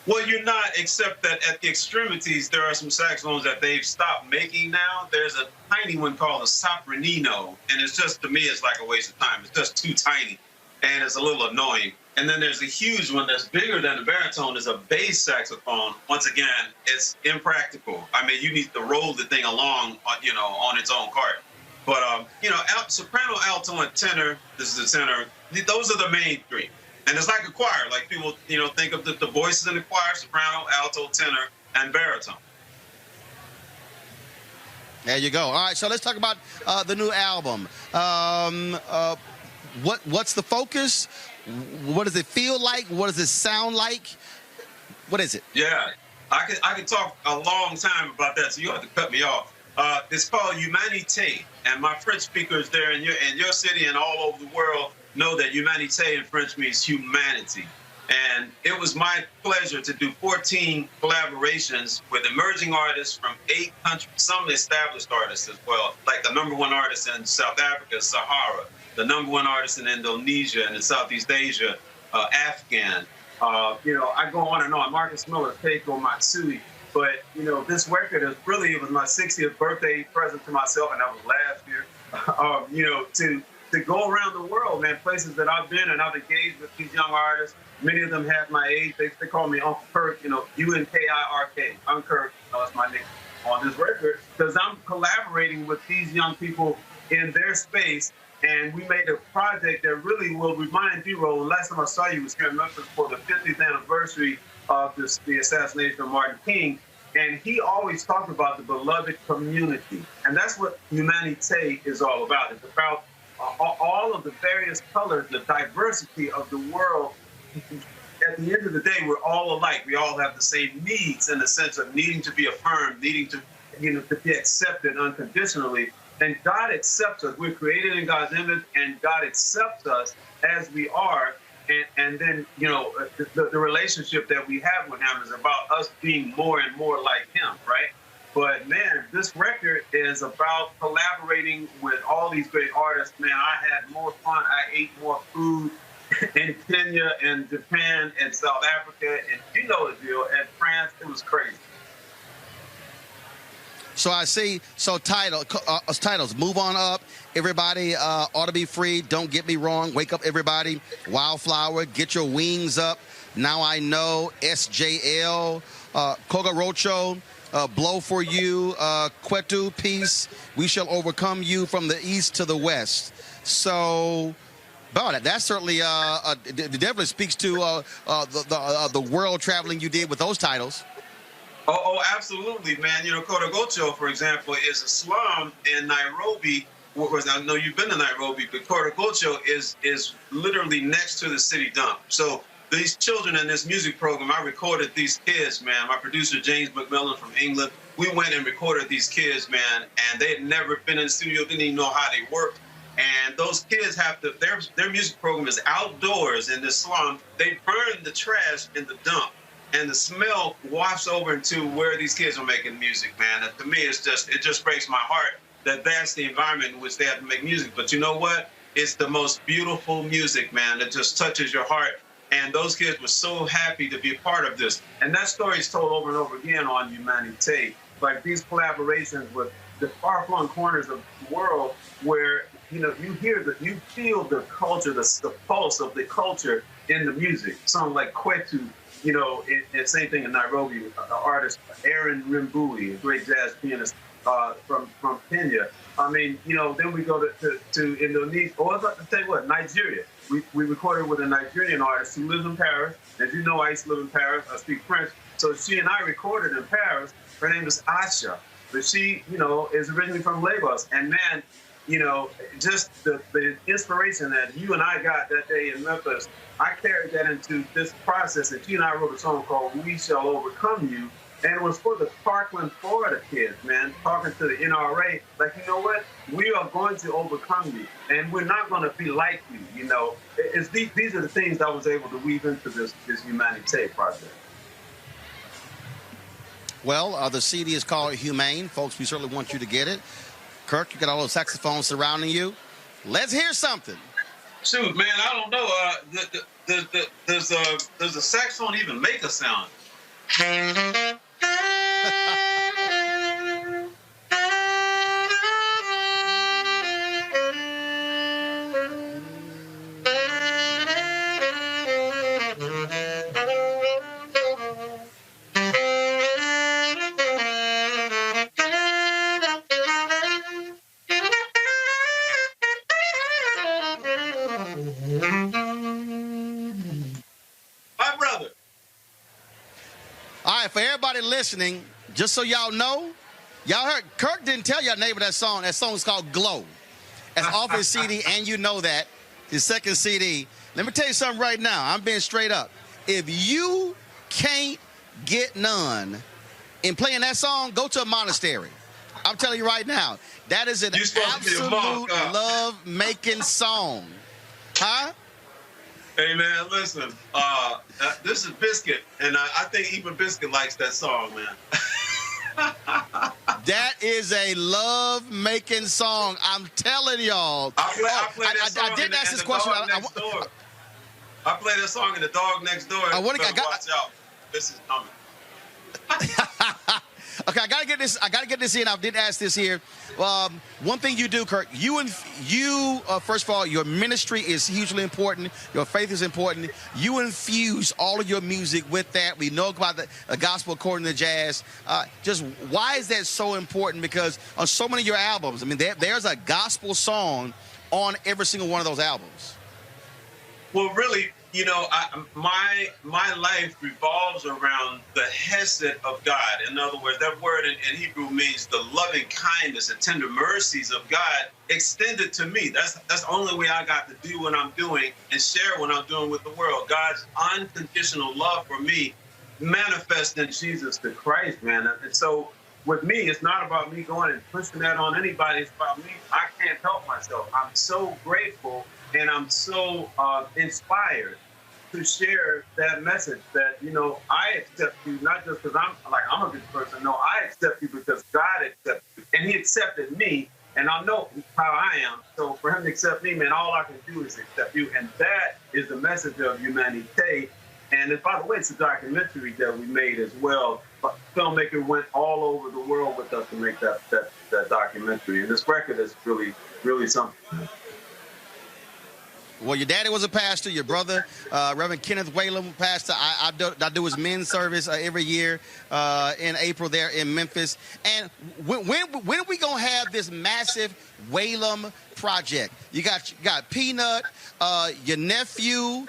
Well, you're not, except that at the extremities, there are some saxophones that they've stopped making now. There's a tiny one called a sopranino, and it's just, to me, it's like a waste of time. It's just too tiny, and it's a little annoying. And then there's a huge one that's bigger than the baritone, is a bass saxophone. Once again, it's impractical. I mean, you need to roll the thing along, you know, on its own cart. But, you know, soprano, alto, and tenor, this is the tenor, those are the main three. And it's like a choir. Like people, you know, think of the voices in the choir: soprano, alto, tenor, and baritone.
There you go. All right, so let's talk about the new album. What's the focus? What does it feel like? What does it sound like? What is it?
Yeah, I could talk a long time about that, so you have to cut me off. It's called Humanité, and my French speakers there in your city and all over the world know that Humanité in French means humanity. And it was my pleasure to do 14 collaborations with emerging artists from 8 countries, some established artists as well, like the #1 artist in South Africa, Sahara, the #1 artist in Indonesia and in Southeast Asia, Afghan. I go on and on. Marcus Miller, Keiko Matsui. But, this record is really, it was my 60th birthday present to myself, and that was last year. To go around the world, man, places that I've been and I've engaged with these young artists. Many of them have my age. They call me Uncle Kirk, UNKIRK. Uncle Kirk, that's my nickname on this record, because I'm collaborating with these young people in their space. And we made a project that really will remind you, Roland. Last time I saw you was here in Memphis for the 50th anniversary of the assassination of Martin King. And he always talked about the beloved community. And that's what Humanité is all about. It's about all of the various colors, the diversity of the world. At the end of the day, we're all alike. We all have the same needs in the sense of needing to be affirmed, needing to, to be accepted unconditionally. And God accepts us. We're created in God's image, and God accepts us as we are. And then, the relationship that we have with him is about us being more and more like him, right? But, man, this record is about collaborating with all these great artists. Man, I had more fun. I ate more food in Kenya and Japan and South Africa. And you know the deal. And France, it was crazy.
So I see, titles, Move On Up, Everybody Ought to Be Free, Don't Get Me Wrong, Wake Up Everybody, Wildflower, Get Your Wings Up, Now I Know, SJL, Koga Rocho, Blow For You, Kwetu, Peace, We Shall Overcome You, From the East to the West. So, that certainly definitely speaks to the world traveling you did with those titles.
Oh, absolutely, man. Kodagocho, for example, is a slum in Nairobi. I know you've been to Nairobi, but Kodagocho is literally next to the city dump. So these children in this music program, I recorded these kids, man. My producer, James McMillan from England, we went and recorded these kids, man, and they had never been in the studio, didn't even know how they worked. And those kids their music program is outdoors in this slum. They burn the trash in the dump. And the smell wafts over into where these kids are making music, man. And to me, it just breaks my heart that that's the environment in which they have to make music. But you know what? It's the most beautiful music, man. It just touches your heart. And those kids were so happy to be a part of this. And that story is told over and over again on Humanité. Like these collaborations with the far-flung corners of the world where, you feel the culture, the pulse of the culture in the music. Something like Kwetu, and same thing in Nairobi, the artist Aaron Rimbui, a great jazz pianist from Kenya. I mean, then we go to Indonesia, or I was about to say Nigeria. We recorded with a Nigerian artist who lives in Paris. As you know, I used to live in Paris. I speak French. So she and I recorded in Paris. Her name is Asha, but she, is originally from Lagos. And man, just the inspiration that you and I got that day in Memphis, I carried that into this process. And she and I wrote a song called We Shall Overcome You. And it was for the Parkland, Florida kids, man, talking to the NRA. Like, you know what? We are going to overcome you. And we're not going to be like you, These are the things I was able to weave into this Humanité project.
Well, the CD is called Humane. Folks, we certainly want you to get it. Kirk, you got all those saxophones surrounding you. Let's hear something.
Shoot, man, I don't know. Does the saxophone even make a sound?
For everybody listening, just so y'all know, y'all heard Kirk didn't tell y'all neighbor that song. That song is called Glow. That's off his CD, and you know that. His second CD. Let me tell you something right now. I'm being straight up. If you can't get none. In playing that song, go to a monastery. I'm telling you right now, that is an absolute love-making song. Huh?
Hey, man, listen. This is Biscuit, and I think even Biscuit likes that song, man.
That is a love-making song. I'm telling y'all.
I
didn't ask this question.
I play that song in the dog next door. Watch out. This is coming.
Okay, I gotta get this in. I did ask this here. One thing you do, Kirk, you first of all, your ministry is hugely important. Your faith is important. You infuse all of your music with that. We know about the gospel according to jazz. Just why is that so important? Because on so many of your albums, I mean, there's a gospel song on every single one of those albums.
Well, really, you know, my life revolves around the hesed of God. In other words, that word in Hebrew means the loving kindness and tender mercies of God extended to me. That's the only way I got to do what I'm doing and share what I'm doing with the world. God's unconditional love for me manifest in Jesus the Christ, man. And so with me, it's not about me going and pushing that on anybody. It's about me. I can't help myself. I'm so grateful and I'm so inspired to share that message that, you know, I accept you, not just because I'm a good person. No, I accept you because God accepts you. And he accepted me, and I know how I am. So for him to accept me, man, all I can do is accept you. And that is the message of humanity. And by the way, it's a documentary that we made as well. But the filmmaker went all over the world with us to make that documentary. And this record is really, really something.
Well, your daddy was a pastor. Your brother, Reverend Kenneth Whalum, pastor. I do his men's service every year in April there in Memphis. And when are we gonna have this massive Whalum project? You got Peanut, your nephew.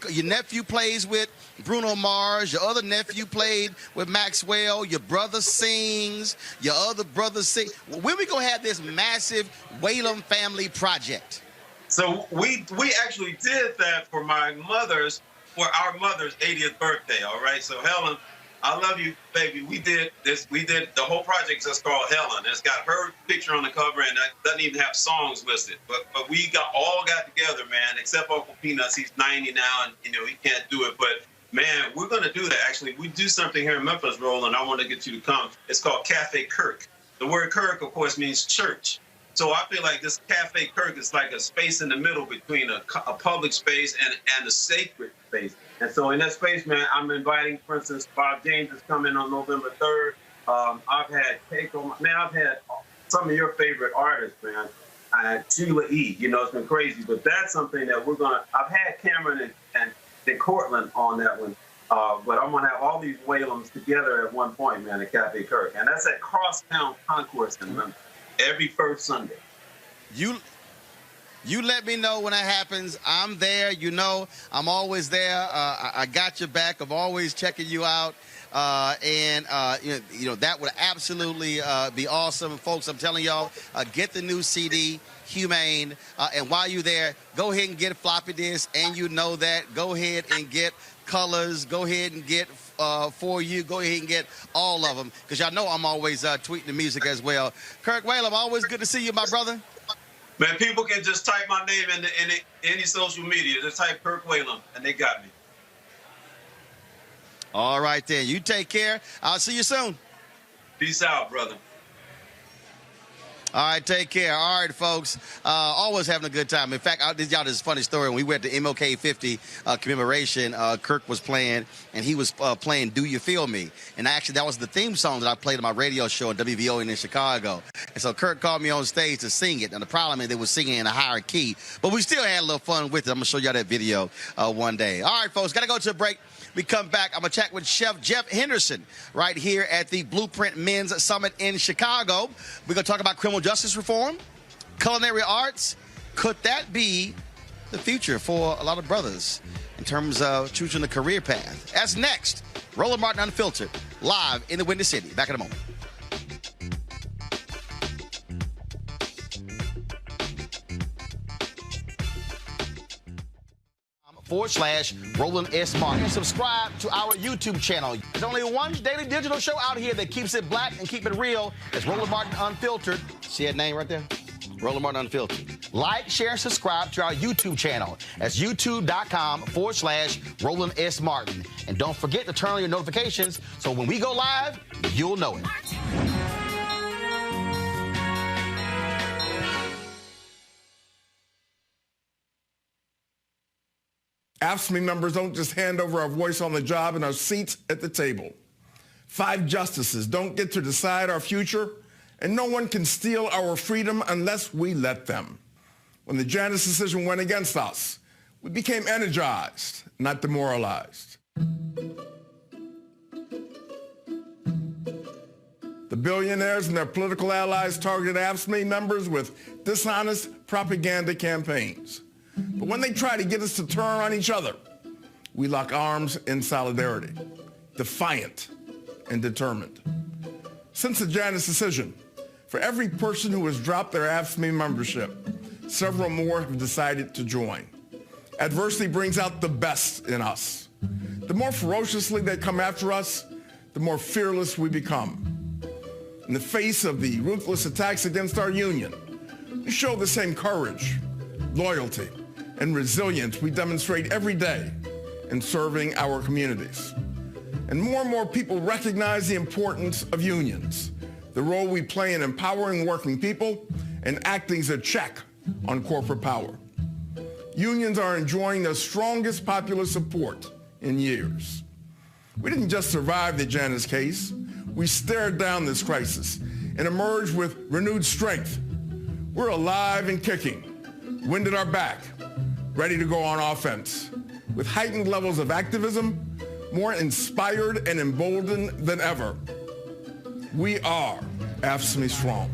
Your nephew plays with Bruno Mars. Your other nephew played with Maxwell. Your brother sings. Your other brother sings. When are we gonna have this massive Whalum family project?
So we actually did that for our mother's 80th birthday, all right? So Helen, I love you, baby. We did this. We did the whole project just called Helen. It's got her picture on the cover and that doesn't even have songs listed. But we all got together, man, except Uncle Peanuts. He's 90 now and, you know, he can't do it. But, man, we're going to do that, actually. We do something here in Memphis, Roland. I want to get you to come. It's called Cafe Kirk. The word Kirk, of course, means church. So I feel like this Cafe Kirk is like a space in the middle between a public space and a sacred space. And so in that space, man, I'm inviting, for instance, Bob James is coming on November 3rd. I've had I've had some of your favorite artists, man. Sheila E. You know, it's been crazy, but that's something that I've had Cameron and Cortland on that one. But I'm going to have all these Whalums together at one point, man, at Cafe Kirk. And that's at Crosstown Concourse in Memphis. Every first Sunday.
You let me know when that happens. I'm there. You know, I'm always there. I got your back. I'm always checking you out. And that would absolutely be awesome. Folks, I'm telling y'all, get the new CD, Humane. And while you're there, go ahead and get a floppy disk. And you know that. Go ahead and get Colors. Go ahead and get For You. Go ahead and get all of them. Because y'all know I'm always tweeting the music as well. Kirk Whalum, always good to see you, my brother.
Man, people can just type my name in any social media. Just type Kirk Whalum, and they got me.
All right, then. You take care. I'll see you soon.
Peace out, brother.
All right, take care. All right, folks. Always having a good time. In fact, I'll tell y'all this funny story. When we went to MLK 50 commemoration, Kirk was playing, and he was playing Do You Feel Me? And actually, that was the theme song that I played on my radio show at WVO in Chicago. And so Kirk called me on stage to sing it. And the problem is they were singing in a higher key. But we still had a little fun with it. I'm going to show y'all that video one day. All right, folks. Got to go to a break. We come back. I'm going to chat with Chef Jeff Henderson right here at the Blueprint Men's Summit in Chicago. We're going to talk about criminal justice reform, culinary arts. Could that be the future for a lot of brothers in terms of choosing a career path? That's next. Roland Martin Unfiltered, live in the Windy City. Back in a moment. youtube.com/Roland S. Martin. And subscribe to our YouTube channel. There's only one daily digital show out here that keeps it black and keep it real. It's Roland Martin Unfiltered. See that name right there? Roland Martin Unfiltered. Like, share, and subscribe to our YouTube channel. That's youtube.com/Roland S. Martin. And don't forget to turn on your notifications so when we go live, you'll know it.
AFSCME members don't just hand over our voice on the job and our seats at the table. 5 justices don't get to decide our future, and no one can steal our freedom unless we let them. When the Janus decision went against us, we became energized, not demoralized. The billionaires and their political allies targeted AFSCME members with dishonest propaganda campaigns. But when they try to get us to turn on each other, we lock arms in solidarity, defiant and determined. Since the Janus decision, for every person who has dropped their AFSCME membership, several more have decided to join. Adversity brings out the best in us. The more ferociously they come after us, the more fearless we become. In the face of the ruthless attacks against our union, we show the same courage, loyalty, and resilience we demonstrate every day in serving our communities. And more people recognize the importance of unions, the role we play in empowering working people and acting as a check on corporate power. Unions are enjoying the strongest popular support in years. We didn't just survive the Janus case, we stared down this crisis and emerged with renewed strength. We're alive and kicking, wind at our back, ready to go on offense, with heightened levels of activism, more inspired and emboldened than ever. We are AFSCME strong.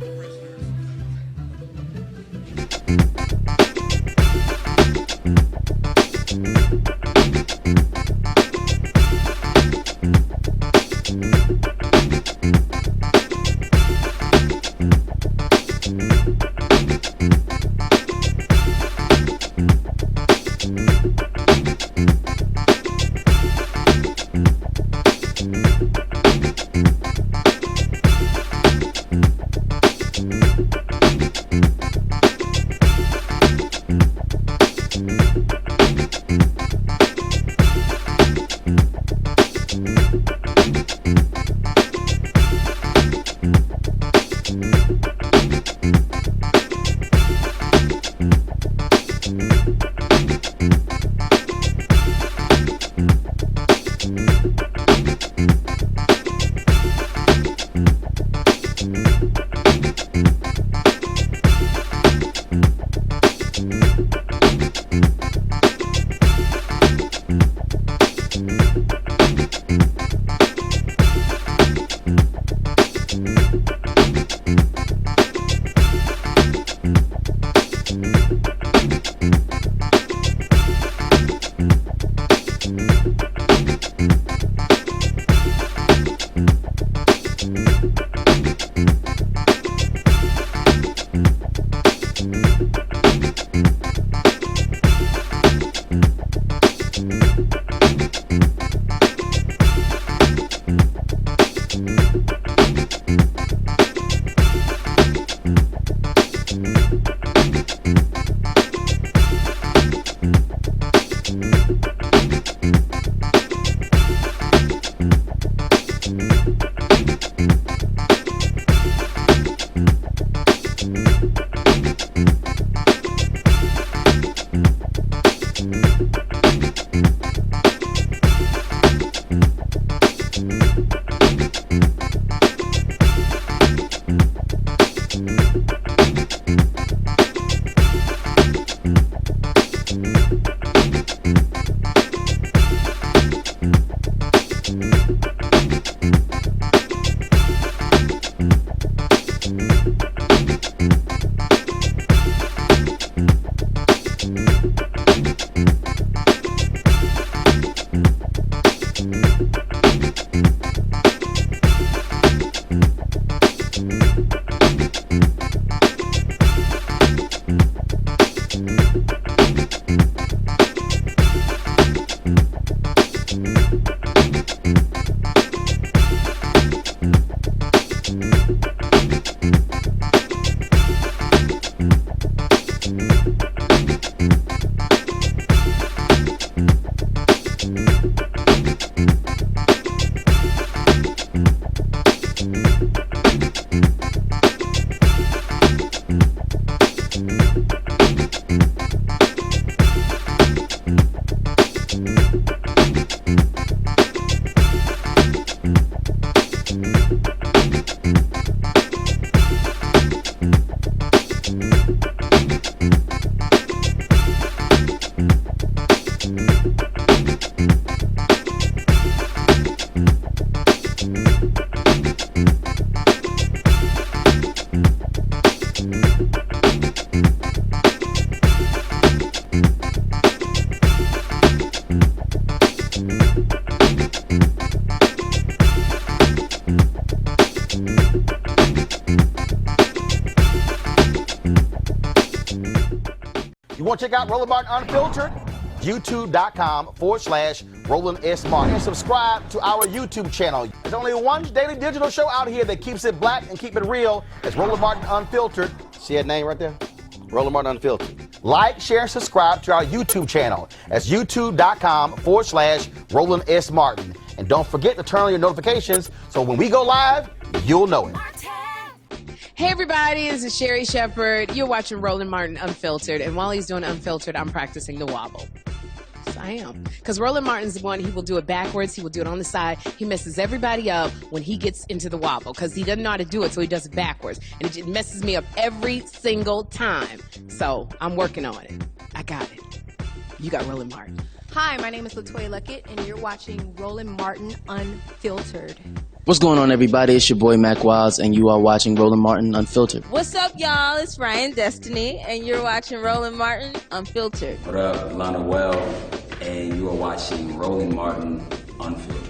Want to check out Roland Martin Unfiltered? YouTube.com/Roland S. Martin. And subscribe to our YouTube channel. There's only one daily digital show out here that keeps it black and keep it real. It's Roland Martin Unfiltered. See that name right there? Roland Martin Unfiltered. Like, share, and subscribe to our YouTube channel. That's youtube.com/Roland S. Martin. And don't forget to turn on your notifications so when we go live, you'll know it.
Hey everybody, this is Sherry Shepherd. You're watching Roland Martin Unfiltered, and while he's doing Unfiltered, I'm practicing the wobble. Yes, I am. Because Roland Martin's the one, he will do it backwards, he will do it on the side. He messes everybody up when he gets into the wobble, because he doesn't know how to do it, so he does it backwards. And it messes me up every single time. So, I'm working on it. I got it. You got Roland Martin.
Hi, my name is LaToya Luckett, and you're watching Roland Martin Unfiltered.
What's going on, everybody? It's your boy Mac Wiles, and you are watching Roland Martin Unfiltered.
What's up, y'all? It's Ryan Destiny, and you're watching Roland Martin Unfiltered.
What up, Lana Well, and you are watching Roland Martin Unfiltered.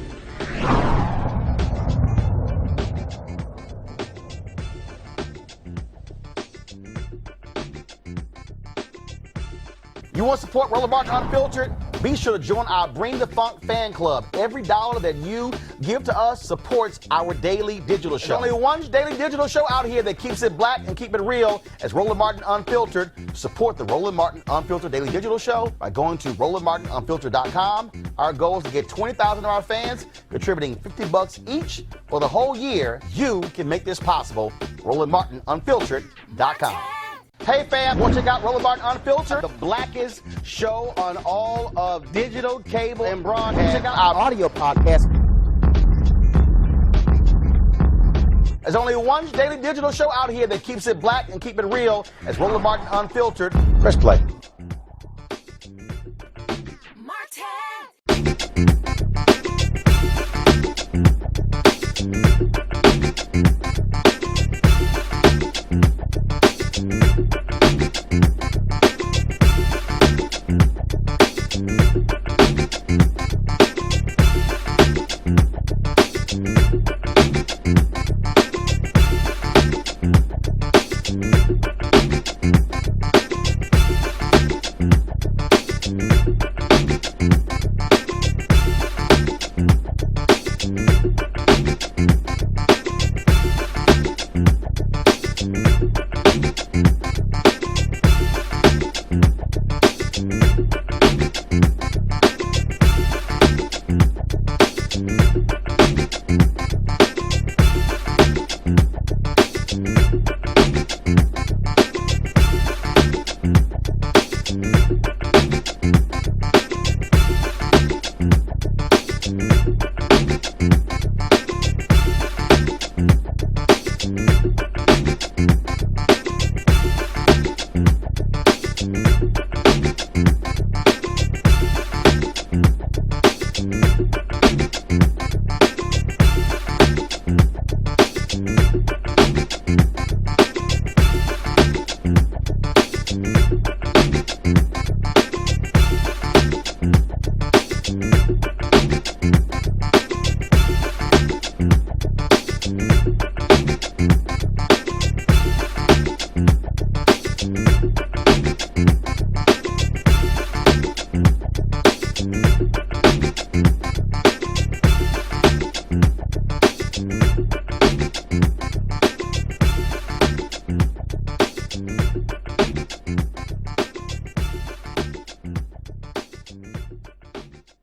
You want to support Roland Martin Unfiltered? Be sure to join our Bring the Funk fan club. Every dollar that you give to us supports our daily digital show. There's only one daily digital show out here that keeps it black and keep it real. As Roland Martin Unfiltered. Support the Roland Martin Unfiltered daily digital show by going to RolandMartinUnfiltered.com. Our goal is to get 20,000 of our fans contributing $50 each for the whole year. You can make this possible. RolandMartinUnfiltered.com. Hey fam, want to check out Roland Martin Unfiltered? The blackest show on all of digital, cable, and broadcast. Check out our audio podcast. There's only one daily digital show out here that keeps it black and keep it real. As Roland Martin Unfiltered. Press play.